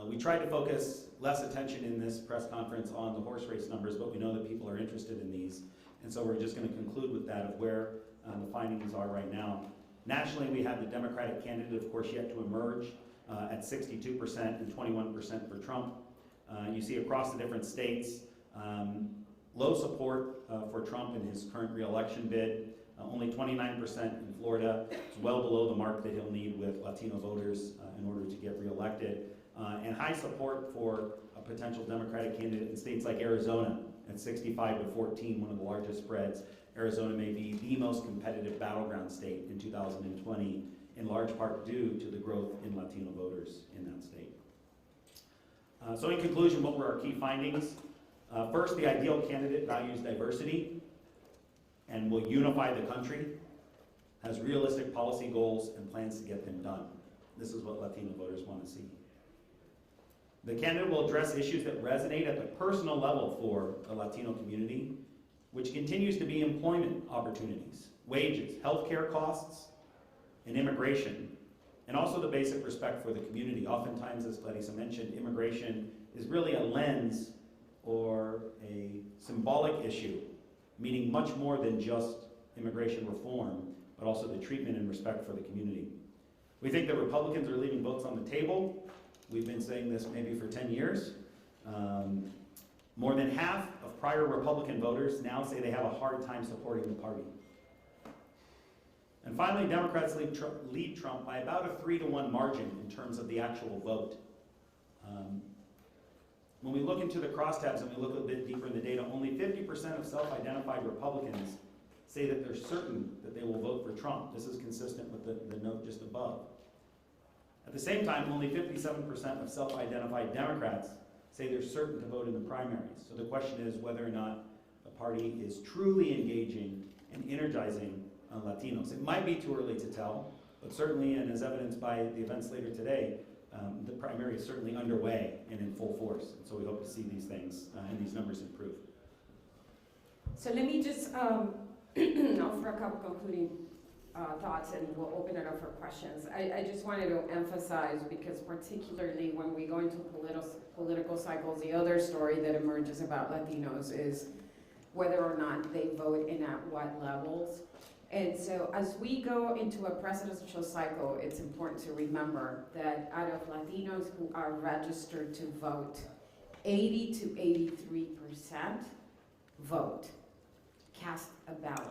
We tried to focus less attention in this press conference on the horse race numbers, but we know that people are interested in these. And so we're just going to conclude with that of where the findings are right now. Nationally, we have the Democratic candidate, of course, yet to emerge at 62% and 21% for Trump. You see across the different states, low support for Trump in his current re-election bid. Only 29% in Florida. It's well below the mark that he'll need with Latino voters in order to get re-elected. And high support for a potential Democratic candidate in states like Arizona at 65-14, one of the largest spreads. Arizona may be the most competitive battleground state in 2020, in large part due to the growth in Latino voters in that state. So in conclusion, what were our key findings? First, the ideal candidate values diversity and will unify the country, has realistic policy goals and plans to get them done. This is what Latino voters want to see. The candidate will address issues that resonate at the personal level for the Latino community, which continues to be employment opportunities, wages, healthcare costs, and immigration, and also the basic respect for the community. Oftentimes, as Clarissa mentioned, immigration is really a lens or a symbolic issue, meaning much more than just immigration reform, but also the treatment and respect for the community. We think that Republicans are leaving votes on the table. We've been saying this maybe for 10 years. More than half of prior Republican voters now say they have a hard time supporting the party. And finally, Democrats lead Trump by about a 3-to-1 margin in terms of the actual vote. When we look into the crosstabs and we look a bit deeper in the data, only 50% of self-identified Republicans say that they're certain that they will vote for Trump. This is consistent with the note just above. At the same time, only 57% of self-identified Democrats say they're certain to vote in the primaries. So the question is whether or not the party is truly engaging and energizing Latinos. It might be too early to tell, but certainly, and as evidenced by the events later today, the primary is certainly underway and in full force. And so we hope to see these things and these numbers improve. So let me just offer a couple concluding thoughts, and we'll open it up for questions. I just wanted to emphasize, because particularly when we go into political cycles, the other story that emerges about Latinos is whether or not they vote and at what levels. And so as we go into a presidential cycle, it's important to remember that out of Latinos who are registered to vote, 80 to 83% vote, cast a ballot.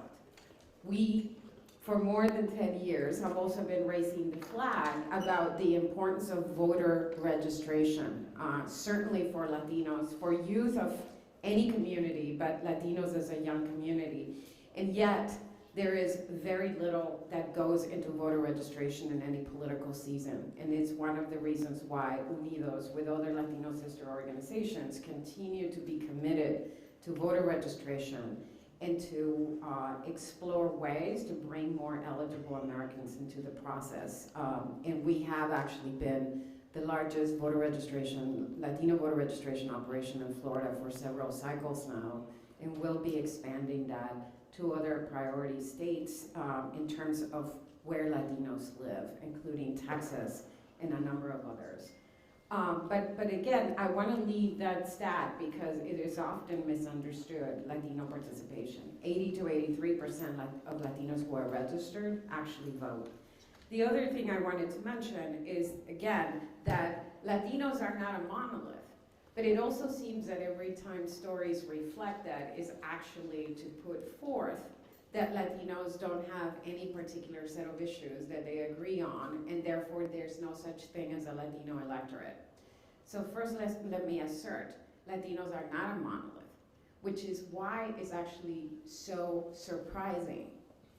We, for more than 10 years, have also been raising the flag about the importance of voter registration, certainly for Latinos, for youth of any community, but Latinos as a young community. And yet, there is very little that goes into voter registration in any political season. And it's one of the reasons why UNIDOS, with other Latino sister organizations, continue to be committed to voter registration and to explore ways to bring more eligible Americans into the process. And we have actually been the largest voter registration, Latino voter registration operation in Florida for several cycles now, and we'll be expanding that to other priority states in terms of where Latinos live, including Texas and a number of others. But again, I want to leave that stat because it is often misunderstood, Latino participation. 80 to 83% of Latinos who are registered actually vote. The other thing I wanted to mention is, again, that Latinos are not a monolith. But it also seems that every time stories reflect that is actually to put forth that Latinos don't have any particular set of issues that they agree on, and therefore there's no such thing as a Latino electorate. So first, let me assert, Latinos are not a monolith, which is why it's actually so surprising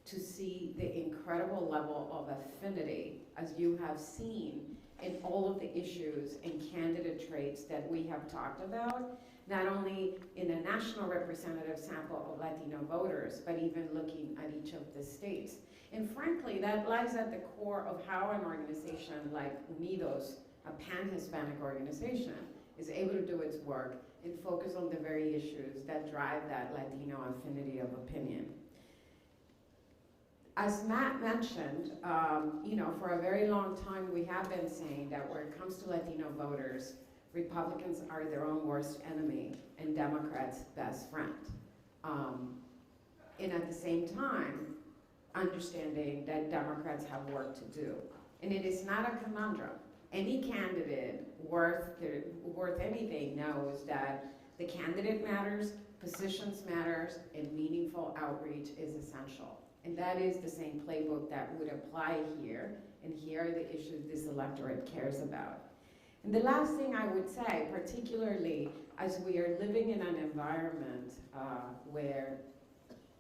to see the incredible level of affinity, as you have seen, in all of the issues and candidate traits that we have talked about, not only in a national representative sample of Latino voters, but even looking at each of the states. And frankly, that lies at the core of how an organization like UNIDOS, a pan-Hispanic organization, is able to do its work and focus on the very issues that drive that Latino affinity of opinion. As Matt mentioned, for a very long time we have been saying that when it comes to Latino voters, Republicans are their own worst enemy and Democrats' best friend. And at the same time, understanding that Democrats have work to do. And it is not a conundrum. Any candidate worth anything knows that the candidate matters, positions matters, and meaningful outreach is essential. And that is the same playbook that would apply here, and here are the issues this electorate cares about. And the last thing I would say, particularly as we are living in an environment where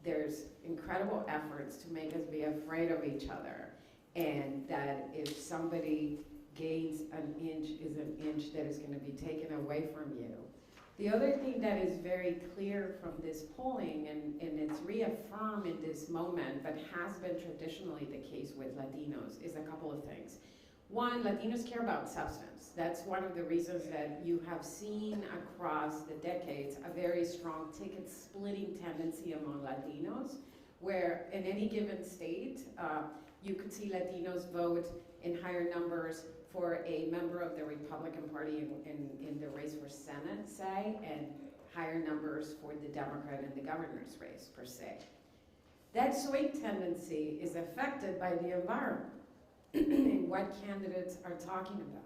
there's incredible efforts to make us be afraid of each other, and that if somebody gains an inch is an inch that is going to be taken away from you. The other thing that is very clear from this polling, and it's reaffirmed in this moment, but has been traditionally the case with Latinos, is a couple of things. One, Latinos care about substance. That's one of the reasons that you have seen across the decades a very strong ticket splitting tendency among Latinos, where in any given state, you could see Latinos vote in higher numbers for a member of the Republican Party in the race for Senate, say, and higher numbers for the Democrat in the governor's race, per se. That swing tendency is affected by the environment and what candidates are talking about.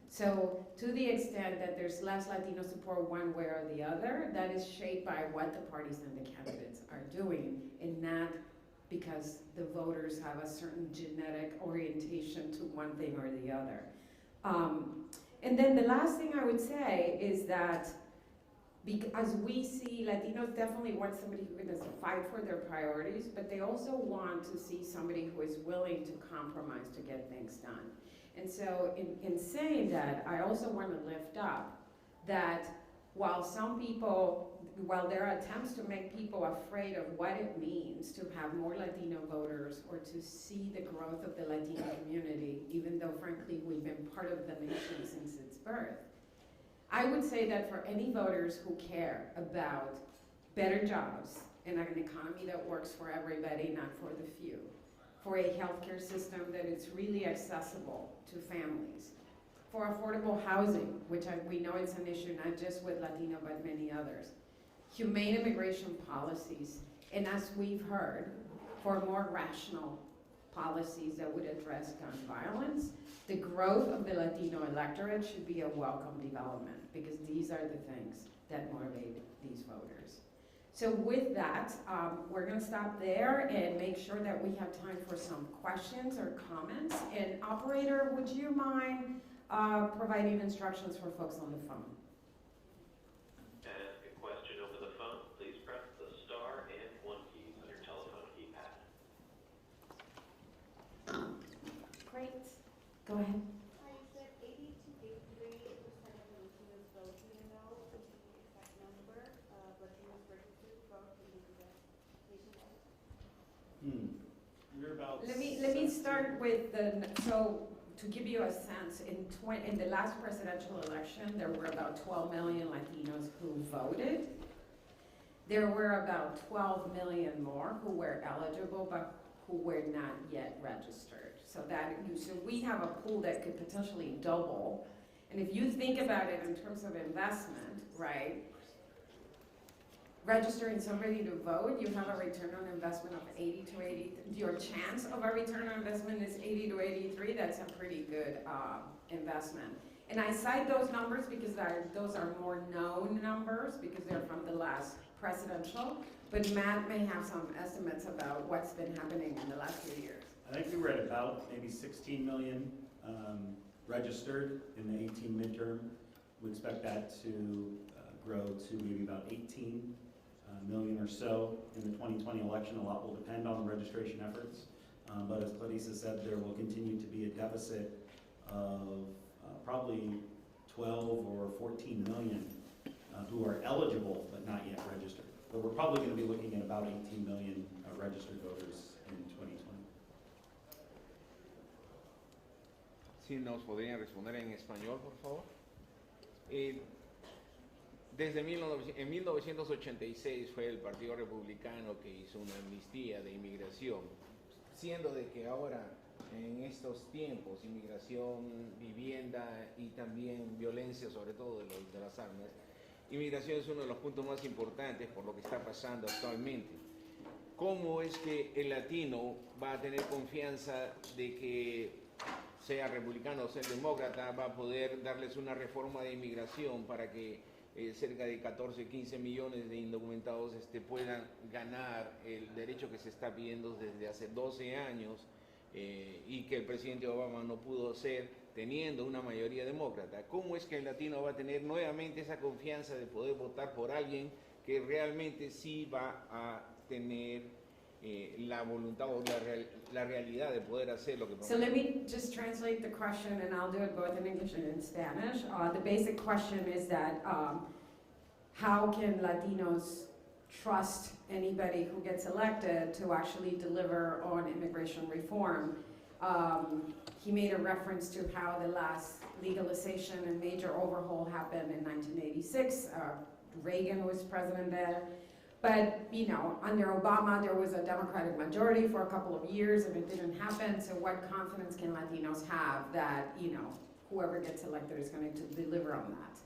So to the extent that there's less Latino support one way or the other, that is shaped by what the parties and the candidates are doing, and not because the voters have a certain genetic orientation to one thing or the other. And then the last thing I would say is that because we see Latinos definitely want somebody who can fight for their priorities, but they also want to see somebody who is willing to compromise to get things done. And so in saying that, I also want to lift up that while some people, while there are attempts to make people afraid of what it means to have more Latino voters or to see the growth of the Latino community, even though frankly we've been part of the nation since its birth, I would say that for any voters who care about better jobs and an economy that works for everybody, not for the few, for a healthcare system that is really accessible to families, for affordable housing, which we know it's an issue not just with Latino but many others, humane immigration policies, and as we've heard, for more rational policies that would address gun violence, the growth of the Latino electorate should be a welcome development because these are the things that motivate these voters. So with that, we're going to stop there and make sure that we have time for some questions or comments. And operator, would you mind providing instructions for folks on the phone? To ask a question over the phone, please press the star and 1 keys on your telephone keypad. Great. Go ahead. You said 80 to 83% of Latinos vote. Do you know the exact number of Latinos registered to vote in the U.S. nationwide? We're about. Let me start with so to give you a sense, in the last presidential election, there were about 12 million Latinos who voted. There were about 12 million more who were eligible, but who were not yet registered. So we have a pool that could potentially double. And if you think about it in terms of investment, right? Registering somebody to vote, you have a return on investment of 80 to 80. Your chance of a return on investment is 80 to 83. That's a pretty good investment. And I cite those numbers because those are more known numbers because they're from the last presidential. But Matt may have some estimates about what's been happening in the last few years. I think we were at about maybe 16 million registered in the 18 midterm. We expect that to grow to maybe about 18 million or so in the 2020 election. A lot will depend on the registration efforts. But as Clarissa said, there will continue to be a deficit of probably 12 or 14 million who are eligible but not yet registered. But we're probably going to be looking at about 18 million registered voters in 2020. Si nos podrían responder en español, por favor. En 1986 fue el Partido Republicano que hizo una amnistía de inmigración, siendo de que ahora, en estos tiempos, inmigración, vivienda y también violencia, sobre todo de las armas, inmigración es uno de los puntos más importantes por lo que está pasando actualmente. ¿Cómo es que el latino va a tener confianza de que sea republicano o sea demócrata, va a poder darles una reforma de inmigración para que cerca de 14, 15 millones de indocumentados puedan ganar el derecho que se está pidiendo desde hace 12 años y que el presidente Obama no pudo hacer teniendo una mayoría demócrata? ¿Cómo es que el latino va a tener nuevamente esa confianza de poder votar por alguien que realmente sí va a tener la voluntad o la realidad de poder hacer lo que So let me just translate the question, and I'll do it both in English and in Spanish. The basic question is that how can Latinos trust anybody who gets elected to actually deliver on immigration reform? he made a reference to how the last legalization and major overhaul happened in 1986. Reagan was president there. But, you know, under Obama, there was a Democratic majority for a couple of years and it didn't happen. So what confidence can Latinos have that, you know, whoever gets elected is going to deliver on that?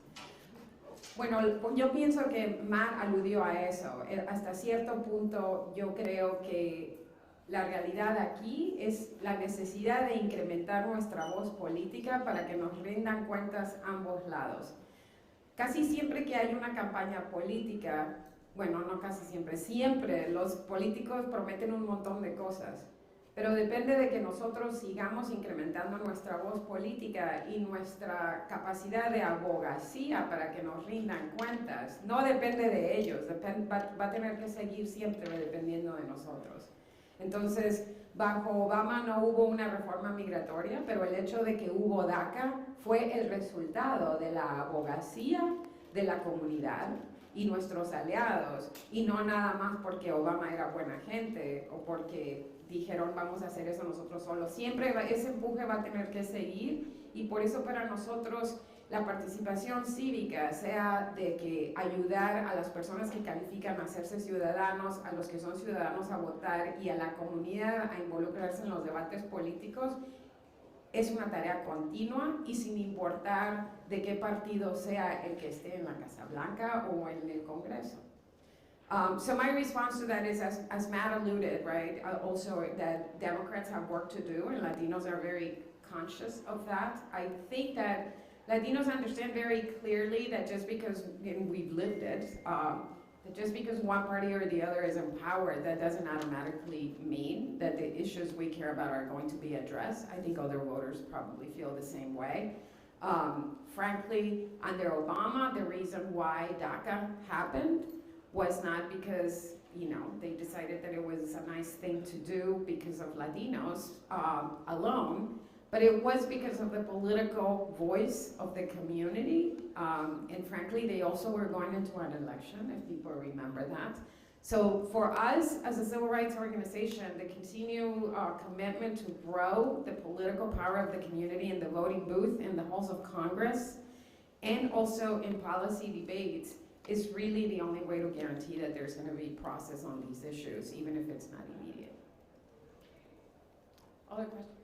Bueno, yo pienso que Matt aludió a eso. Hasta cierto punto, yo creo que la realidad aquí es la necesidad de incrementar nuestra voz política para que nos rindan cuentas ambos lados. Casi siempre que hay una campaña política, bueno, no casi siempre, siempre los políticos prometen un montón de cosas, pero depende de que nosotros sigamos incrementando nuestra voz política y nuestra capacidad de abogacía para que nos rindan cuentas. No depende de ellos, va a tener que seguir siempre dependiendo de nosotros. Entonces, bajo Obama no hubo una reforma migratoria, pero el hecho de que hubo DACA fue el resultado de la abogacía de la comunidad y nuestros aliados, y no nada más porque Obama era buena gente o porque dijeron vamos a hacer eso nosotros solos. Siempre ese empuje va a tener que seguir y por eso para nosotros la participación cívica, sea de que ayudar a las personas que califican a hacerse ciudadanos, a los que son ciudadanos a votar y a la comunidad a involucrarse en los debates políticos, es una tarea continua y sin importar de qué partido sea el que esté en la Casa Blanca o en el Congreso. So my response to that is, as Matt alluded, right, also that Democrats have work to do and Latinos are very conscious of that. I think that Latinos understand very clearly that just because, and we've lived it, that just because one party or the other is in power, that doesn't automatically mean that the issues we care about are going to be addressed. I think other voters probably feel the same way. Frankly, under Obama, the reason why DACA happened was not because, you know, they decided that it was a nice thing to do because of Latinos alone, but it was because of the political voice of the community. And frankly, they also were going into an election, if people remember that. So for us, as a civil rights organization, the continued commitment to grow the political power of the community in the voting booth, in the halls of Congress, and also in policy debates is really the only way to guarantee that there's going to be process on these issues, even if it's not immediate. Other questions?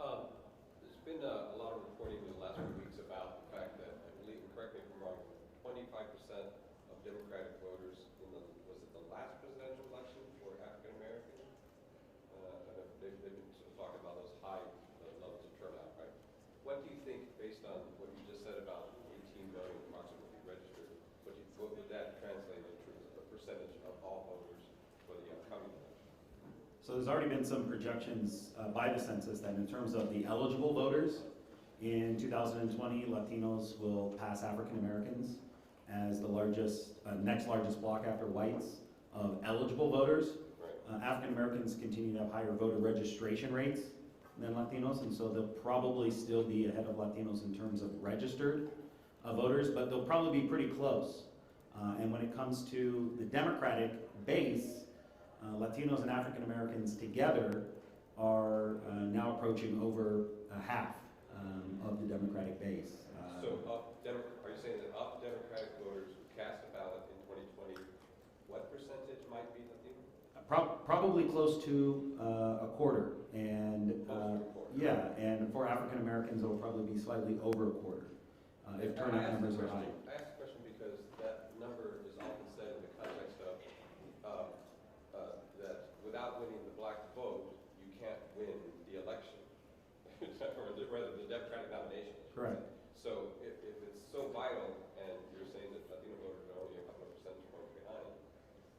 There's been a lot of reporting in the last few weeks about the fact that, I believe, correct me if I'm wrong, 25% of Democratic voters in the, was it the last presidential election were African American? They've been sort of talking about those high levels of turnout, right? What do you think, based on what you just said about 18 million approximately registered, what would that translate into a percentage of all voters for the upcoming election? So there's already been some projections by the census that in terms of the eligible voters, in 2020, Latinos will pass African Americans as the largest, next largest block after whites of eligible voters. African Americans continue to have higher voter registration rates than Latinos, and so they'll probably still be ahead of Latinos in terms of registered voters, but they'll probably be pretty close. And when it comes to the Democratic base, Latinos and African Americans together are now approaching over half of the Democratic base. So are you saying that of Democratic voters who cast a ballot in 2020, what percentage might be Latino? Probably close to a quarter. And yeah, and for African Americans, it'll probably be slightly over a quarter if turnout numbers are high. I asked the question because that number is often said in the context of that without winning the black vote, you can't win the election, or rather the Democratic nomination. Correct. So if it's so vital, and you're saying that Latino voters are only a couple of percentage points behind,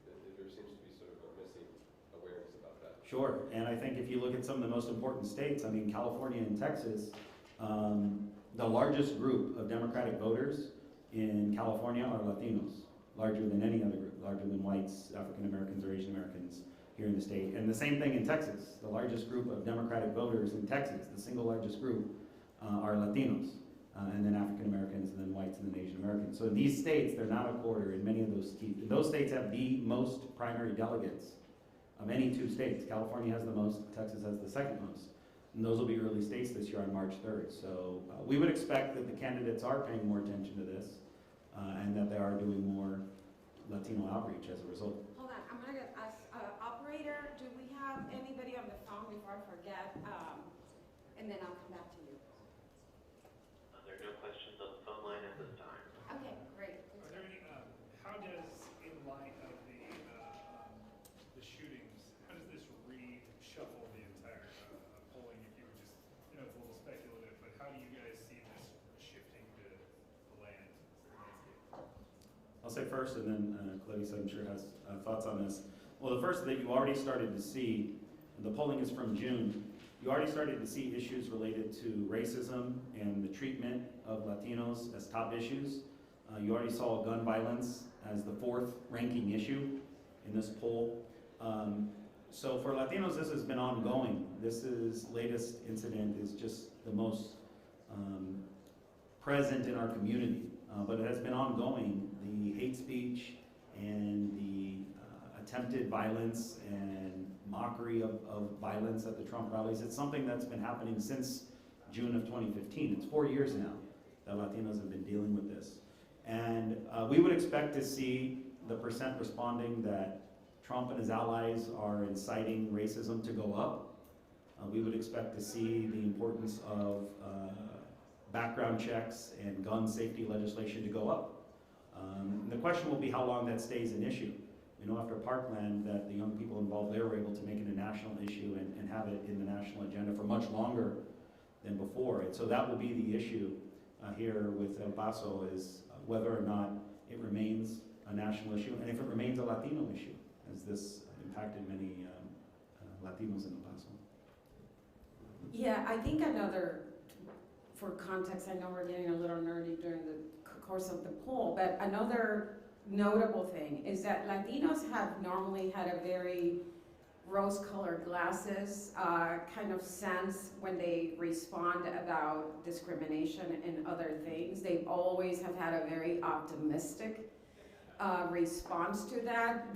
there seems to be sort of a missing awareness about that. Sure, and I think if you look at some of the most important states, I mean, California and Texas, the largest group of Democratic voters in California are Latinos, larger than any other group, larger than whites, African Americans, or Asian Americans here in the state. And the same thing in Texas. The largest group of Democratic voters in Texas, the single largest group, are Latinos, and then African Americans, and then whites, and then Asian Americans. So in these states, they're not a quarter. In many of those states have the most primary delegates of any two states. California has the most, Texas has the second most. And those will be early states this year on March 3rd. So we would expect that the candidates are paying more attention to this and that they are doing more Latino outreach as a result. Hold on, I'm gonna ask, operator, do we have anybody on the phone before I forget? And then I'll come back to you. There are no questions on the phone line at this time. Okay, great. Are there any, how does, in light of the shootings, how does this reshuffle the entire polling? If you were just, it's a little speculative, but how do you guys see this shifting the landscape? I'll say first, and then Clarice, I'm sure, has thoughts on this. Well, the first that you already started to see, the polling is from June, you already started to see issues related to racism and the treatment of Latinos as top issues. You already saw gun violence as the 4th ranking issue in this poll. So for Latinos, this has been ongoing. Latest incident is just the most present in our community, but it has been ongoing. The hate speech and the attempted violence and mockery of violence at the Trump rallies, it's something that's been happening since June of 2015. It's 4 years now that Latinos have been dealing with this. And we would expect to see the percent responding that Trump and his allies are inciting racism to go up. We would expect to see the importance of background checks and gun safety legislation to go up. The question will be how long that stays an issue. After Parkland, that the young people involved there were able to make it a national issue and have it in the national agenda for much longer than before. And so that will be the issue here with El Paso, is whether or not it remains a national issue, and if it remains a Latino issue, as this impacted many Latinos in El Paso. Yeah, I think for context, I know we're getting a little nerdy during the course of the poll, but another notable thing is that Latinos have normally had a very rose-colored glasses kind of sense when they respond about discrimination and other things. They've always have had a very optimistic response to that,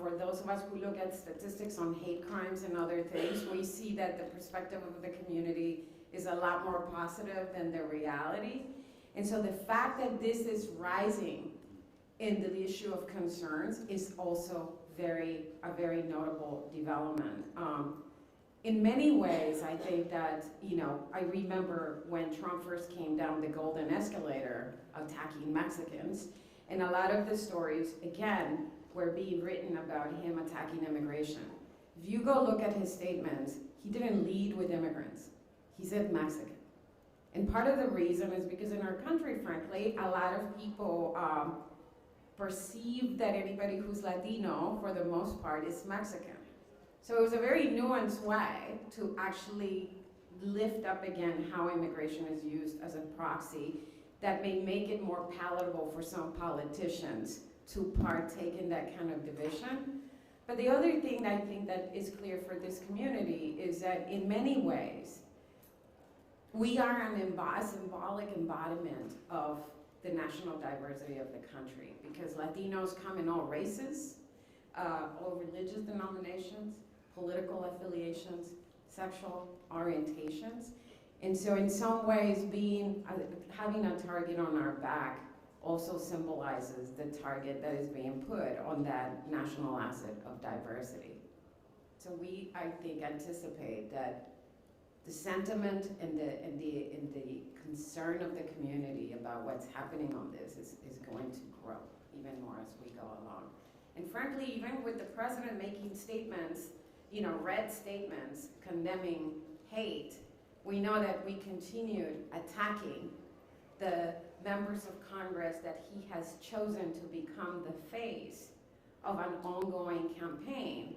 for those of us who look at statistics on hate crimes and other things, we see that the perspective of the community is a lot more positive than the reality. And so the fact that this is rising in the issue of concerns is also a very notable development. In many ways, I think that, I remember when Trump first came down the golden escalator attacking Mexicans, and a lot of the stories, again, were being written about him attacking immigration. If you go look at his statements, he didn't lead with immigrants. He said Mexican. And part of the reason is because in our country, frankly, a lot of people perceive that anybody who's Latino, for the most part, is Mexican. So it was a very nuanced way to actually lift up again how immigration is used as a proxy that may make it more palatable for some politicians to partake in that kind of division. But the other thing that I think that is clear for this community is that in many ways, we are an symbolic embodiment of the national diversity of the country, because Latinos come in all races, all religious denominations, political affiliations, sexual orientations. And so in some ways, having a target on our back also symbolizes the target that is being put on that national asset of diversity. So we, I think, anticipate that the sentiment and the concern of the community about what's happening on this is going to grow even more as we go along. And frankly, even with the president making statements, red statements condemning hate, we know that we continued attacking the members of Congress that he has chosen to become the face of an ongoing campaign,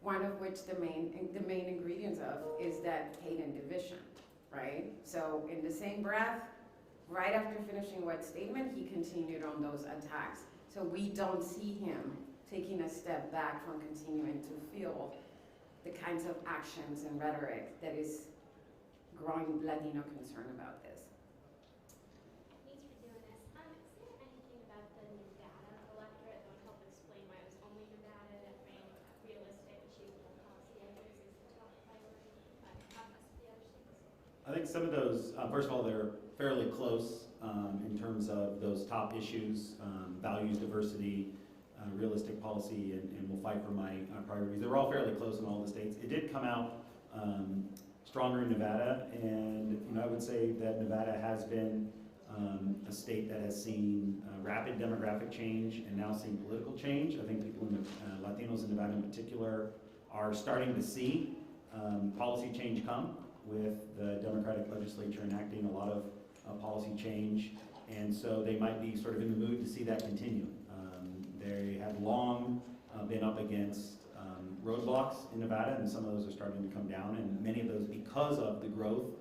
one of which the main ingredients of is that hate and division, right? So in the same breath, right after finishing what statement, he continued on those attacks. So we don't see him taking a step back from continuing to fuel the kinds of actions and rhetoric that is growing Latino concern about this. Thanks for doing this. Is there anything about the Nevada electorate that would help explain why it was only Nevada that ran realistic, achievable policy ideas as the top priority, but not necessarily I think some of those, first of all, they're fairly close in terms of those top issues, values, diversity, realistic policy, and we'll fight for my priorities. They're all fairly close in all the states. It did come out stronger in Nevada, and I would say that Nevada has been a state that has seen rapid demographic change and now seeing political change. I think people, Latinos in Nevada in particular, are starting to see policy change come with the Democratic legislature enacting a lot of policy change, and so they might be sort of in the mood to see that continue. They have long been up against roadblocks in Nevada, and some of those are starting to come down, and many of those because of the growth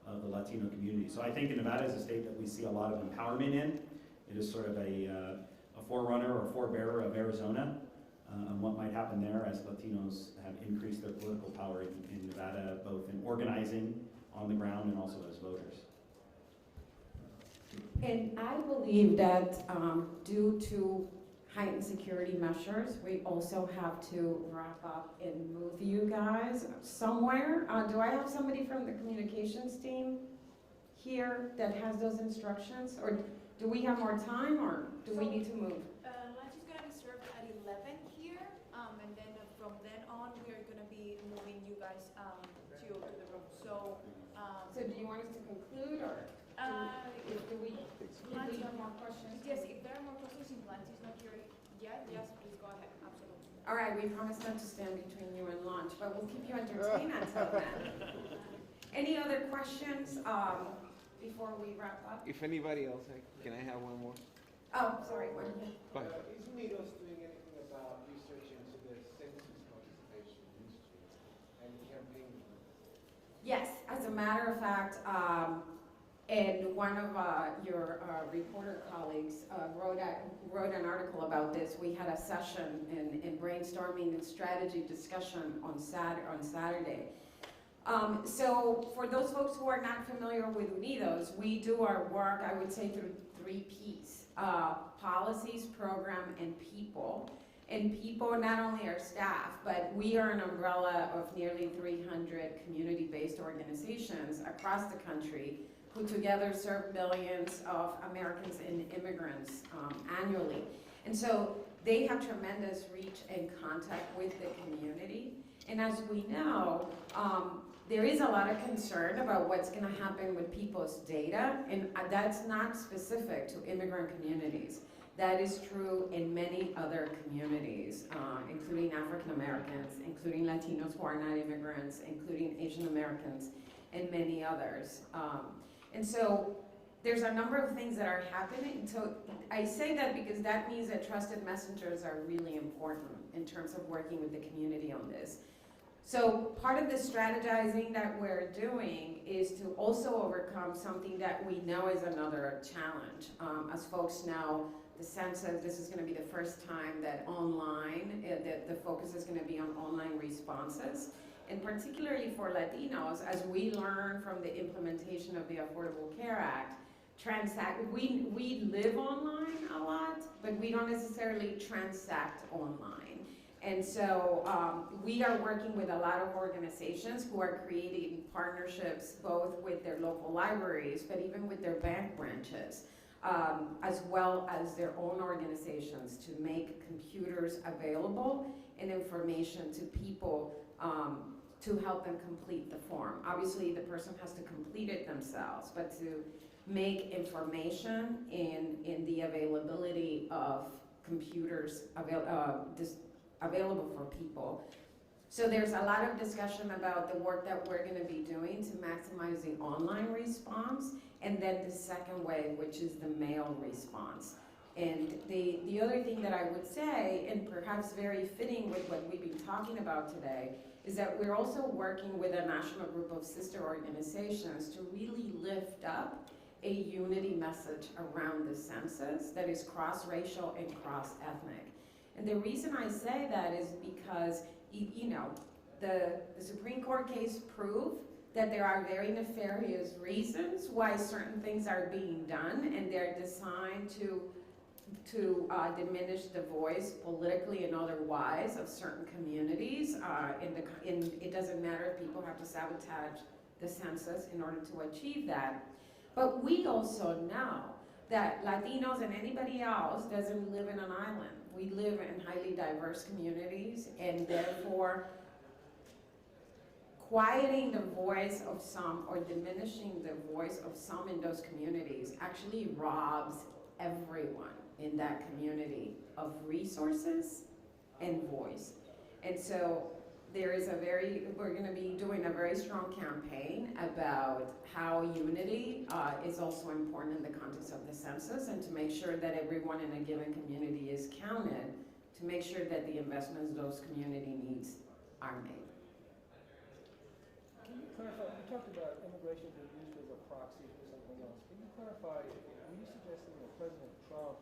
of the Latino community. So I think in Nevada is a state that we see a lot of empowerment in. It is sort of a forerunner or forebearer of Arizona on what might happen there as Latinos have increased their political power in Nevada, both in organizing on the ground and also as voters. And I believe that due to heightened security measures, we also have to wrap up and move you guys somewhere. Do I have somebody from the communications team here that has those instructions? Or do we have more time, or do we need to move? Lunch is going to be served at 11 here, and then from then on, we are going to be moving you guys to the room. So do you want us to conclude, or do we have more questions? Yes, if there are more questions, if lunch is not here yet, yes, please go ahead. Absolutely. All right, we promise not to stand between you and lunch, but we'll keep you entertained until then. Any other questions before we wrap up? If anybody else, can I have one more? Oh, sorry. Go ahead. Is UNIDOS doing anything about research into the census participation industry and campaigning? Yes, as a matter of fact, and one of your reporter colleagues wrote an article about this. We had a session in brainstorming and strategy discussion on Saturday. So for those folks who are not familiar with UNIDOS, we do our work, I would say, through 3 Ps: policies, program, and people. And people, not only our staff, but we are an umbrella of nearly 300 community-based organizations across the country who together serve millions of Americans and immigrants annually. And so they have tremendous reach and contact with the community. And as we know, there is a lot of concern about what's going to happen with people's data, and that's not specific to immigrant communities. That is true in many other communities, including African Americans, including Latinos who are not immigrants, including Asian Americans, and many others. And so there's a number of things that are happening. So I say that because that means that trusted messengers are really important in terms of working with the community on this. So part of the strategizing that we're doing is to also overcome something that we know is another challenge. As folks know, the census, this is going to be the first time that online, the focus is going to be on online responses. And particularly for Latinos, as we learn from the implementation of the Affordable Care Act, we live online a lot, but we don't necessarily transact online. And so we are working with a lot of organizations who are creating partnerships both with their local libraries, but even with their bank branches, as well as their own organizations to make computers available and information to people to help them complete the form. Obviously, the person has to complete it themselves, but to make information in the availability of computers available for people. So there's a lot of discussion about the work that we're going to be doing to maximize the online response, and then the second wave, which is the mail response. And the other thing that I would say, and perhaps very fitting with what we've been talking about today, is that we're also working with a national group of sister organizations to really lift up a unity message around the census that is cross-racial and cross-ethnic. And the reason I say that is because, you know, the Supreme Court case proved that there are very nefarious reasons why certain things are being done, and they're designed to diminish the voice politically and otherwise of certain communities. It doesn't matter if people have to sabotage the census in order to achieve that. But we also know that Latinos and anybody else doesn't live in an island. We live in highly diverse communities, and therefore quieting the voice of some or diminishing the voice of some in those communities actually robs everyone in that community of resources and voice. And so we're gonna be doing a very strong campaign about how unity is also important in the context of the census, and to make sure that everyone in a given community is counted, to make sure that the investments those community needs are made. Can you clarify, you talked about immigration being used as a proxy for something else. Can you clarify, are you suggesting that President Trump,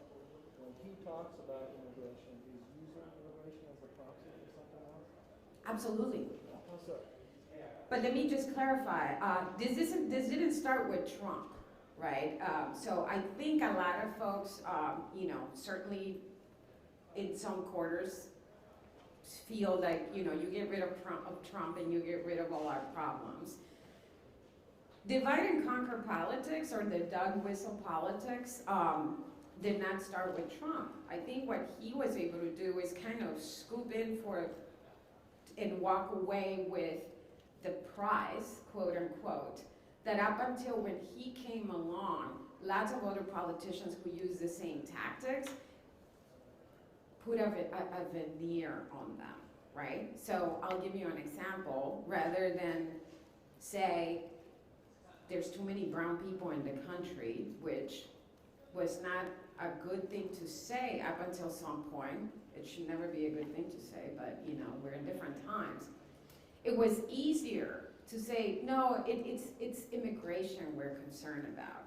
when he talks about immigration, is using immigration as a proxy for something else? Absolutely. How so? But let me just clarify, this didn't start with Trump, right? So I think a lot of folks, certainly in some quarters, feel like, you get rid of Trump and you get rid of all our problems. Divide and conquer politics, or the dog whistle politics, did not start with Trump. I think what he was able to do is kind of scoop in and walk away with the prize, quote unquote, that up until when he came along, lots of other politicians who use the same tactics put a veneer on them, right? So I'll give you an example. Rather than say there's too many brown people in the country, which was not a good thing to say up until some point. It should never be a good thing to say, but we're in different times. It was easier to say, no, it's immigration we're concerned about.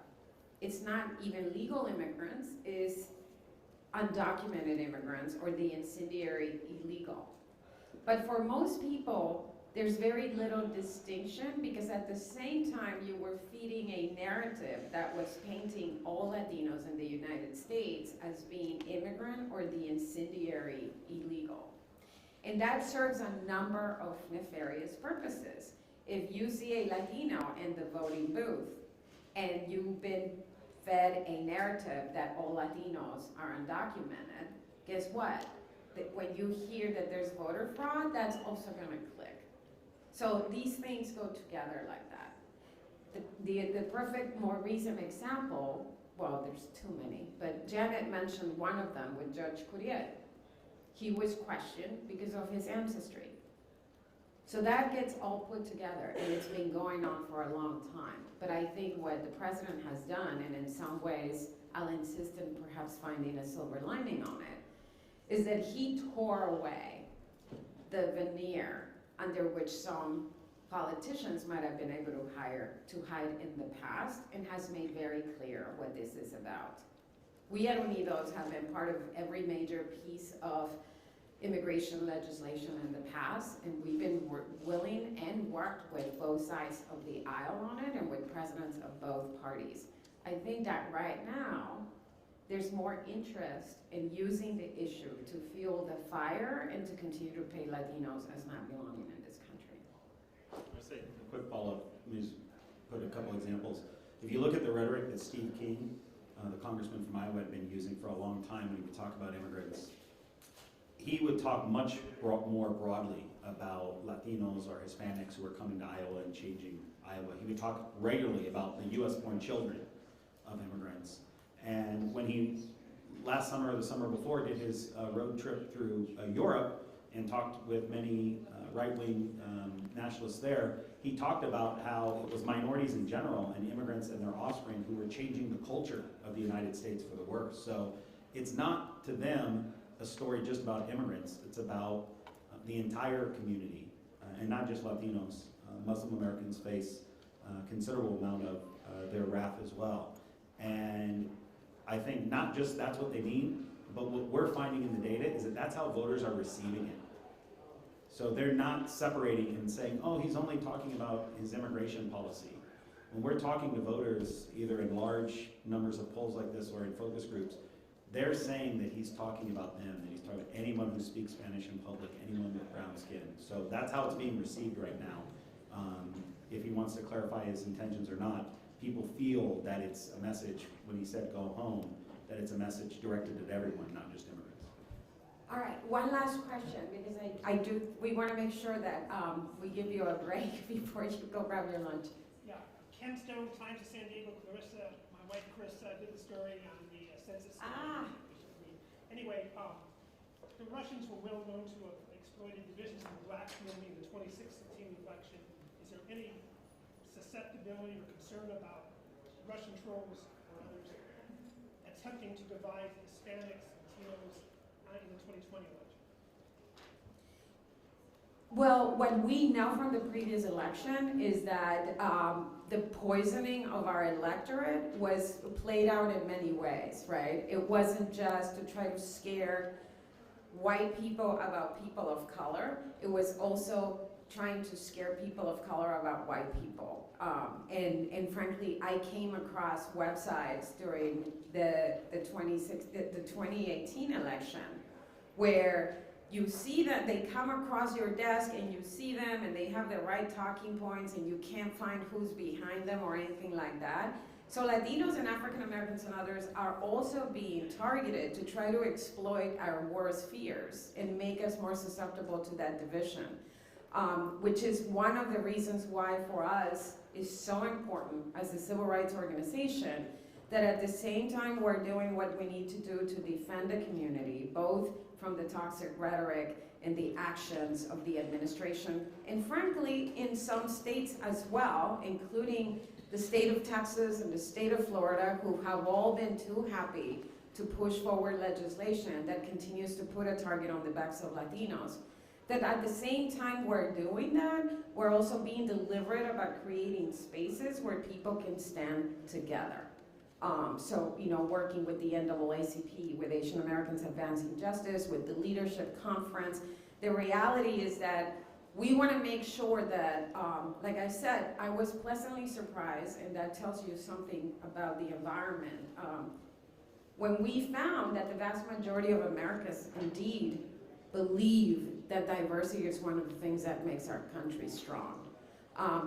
It's not even legal immigrants, it's undocumented immigrants or the incendiary illegal. But for most people, there's very little distinction, because at the same time you were feeding a narrative that was painting all Latinos in the United States as being immigrant or the incendiary illegal. And that serves a number of nefarious purposes. If you see a Latino in the voting booth and you've been fed a narrative that all Latinos are undocumented, guess what? That when you hear that there's voter fraud, that's also gonna click. So these things go together like that. The perfect, more recent example, well, there's too many, but Janet mentioned one of them with Judge Curiel. He was questioned because of his ancestry. So that gets all put together, and it's been going on for a long time. But I think what the president has done, and in some ways I'll insist in perhaps finding a silver lining on it, is that he tore away the veneer under which some politicians might have been able to hide in the past, and has made very clear what this is about. We at UNIDOS have been part of every major piece of immigration legislation in the past, and we've been willing and worked with both sides of the aisle on it, and with presidents of both parties. I think that right now, there's more interest in using the issue to fuel the fire and to continue to pay Latinos as not belonging in this country. I'll say a quick follow-up. Let me just put a couple examples. If you look at the rhetoric that Steve King, the congressman from Iowa, had been using for a long time when he would talk about immigrants, he would talk much more broadly about Latinos or Hispanics who are coming to Iowa and changing Iowa. He would talk regularly about the U.S.-born children of immigrants. And when he, last summer or the summer before, did his road trip through Europe and talked with many right-wing nationalists there, he talked about how it was minorities in general and immigrants and their offspring who were changing the culture of the United States for the worse. So it's not, to them, a story just about immigrants. It's about the entire community, and not just Latinos. Muslim Americans face a considerable amount of their wrath as well. And I think not just that's what they mean, but what we're finding in the data is that that's how voters are receiving it. So they're not separating and saying, oh, he's only talking about his immigration policy. When we're talking to voters, either in large numbers of polls like this or in focus groups, they're saying that he's talking about them, that he's talking about anyone who speaks Spanish in public, anyone with brown skin. So that's how it's being received right now. if he wants to clarify his intentions or not, people feel that it's a message, when he said go home, that it's a message directed at everyone, not just immigrants. All right, one last question, because we want to make sure that we give you a break before you go grab your lunch. Yeah, Ken Stone, Times of San Diego, Clarissa, my wife Chris did the story on the census. Anyway, the Russians were well known to have exploited divisions in the black community in the 2016 election. Is there any susceptibility or concern about Russian trolls or others attempting to divide Hispanics, Latinos in the 2020 election? Well, what we know from the previous election is that the poisoning of our electorate was played out in many ways, right? It wasn't just to try to scare white people about people of color. It was also trying to scare people of color about white people. And frankly, I came across websites during the 2018 election where you see that they come across your desk and you see them and they have the right talking points and you can't find who's behind them or anything like that. So Latinos and African Americans and others are also being targeted to try to exploit our worst fears and make us more susceptible to that division, which is one of the reasons why for us is so important as a civil rights organization that at the same time we're doing what we need to do to defend the community, both from the toxic rhetoric and the actions of the administration, and frankly, in some states as well, including the state of Texas and the state of Florida, who have all been too happy to push forward legislation that continues to put a target on the backs of Latinos. That at the same time we're doing that, we're also being deliberate about creating spaces where people can stand together. So, you know, working with the NAACP, with Asian Americans Advancing Justice, with the Leadership Conference, the reality is that we want to make sure that, like I said, I was pleasantly surprised, and that tells you something about the environment. When we found that the vast majority of Americans indeed believe that diversity is one of the things that makes our country strong.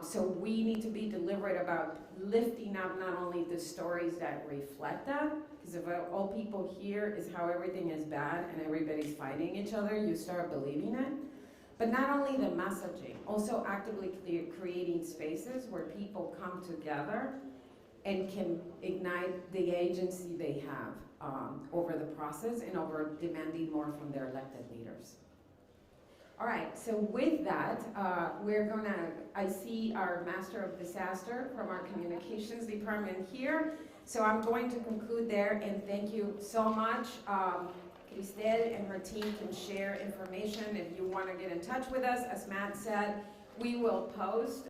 So we need to be deliberate about lifting up not only the stories that reflect that, because if all people hear is how everything is bad and everybody's fighting each other, you start believing it. But not only the messaging, also actively creating spaces where people come together and can ignite the agency they have over the process and over demanding more from their elected leaders. All right, so with that, I see our Master of Disaster from our Communications Department here. So I'm going to conclude there, and thank you so much. Cristel and her team can share information if you want to get in touch with us. As Matt said, we will post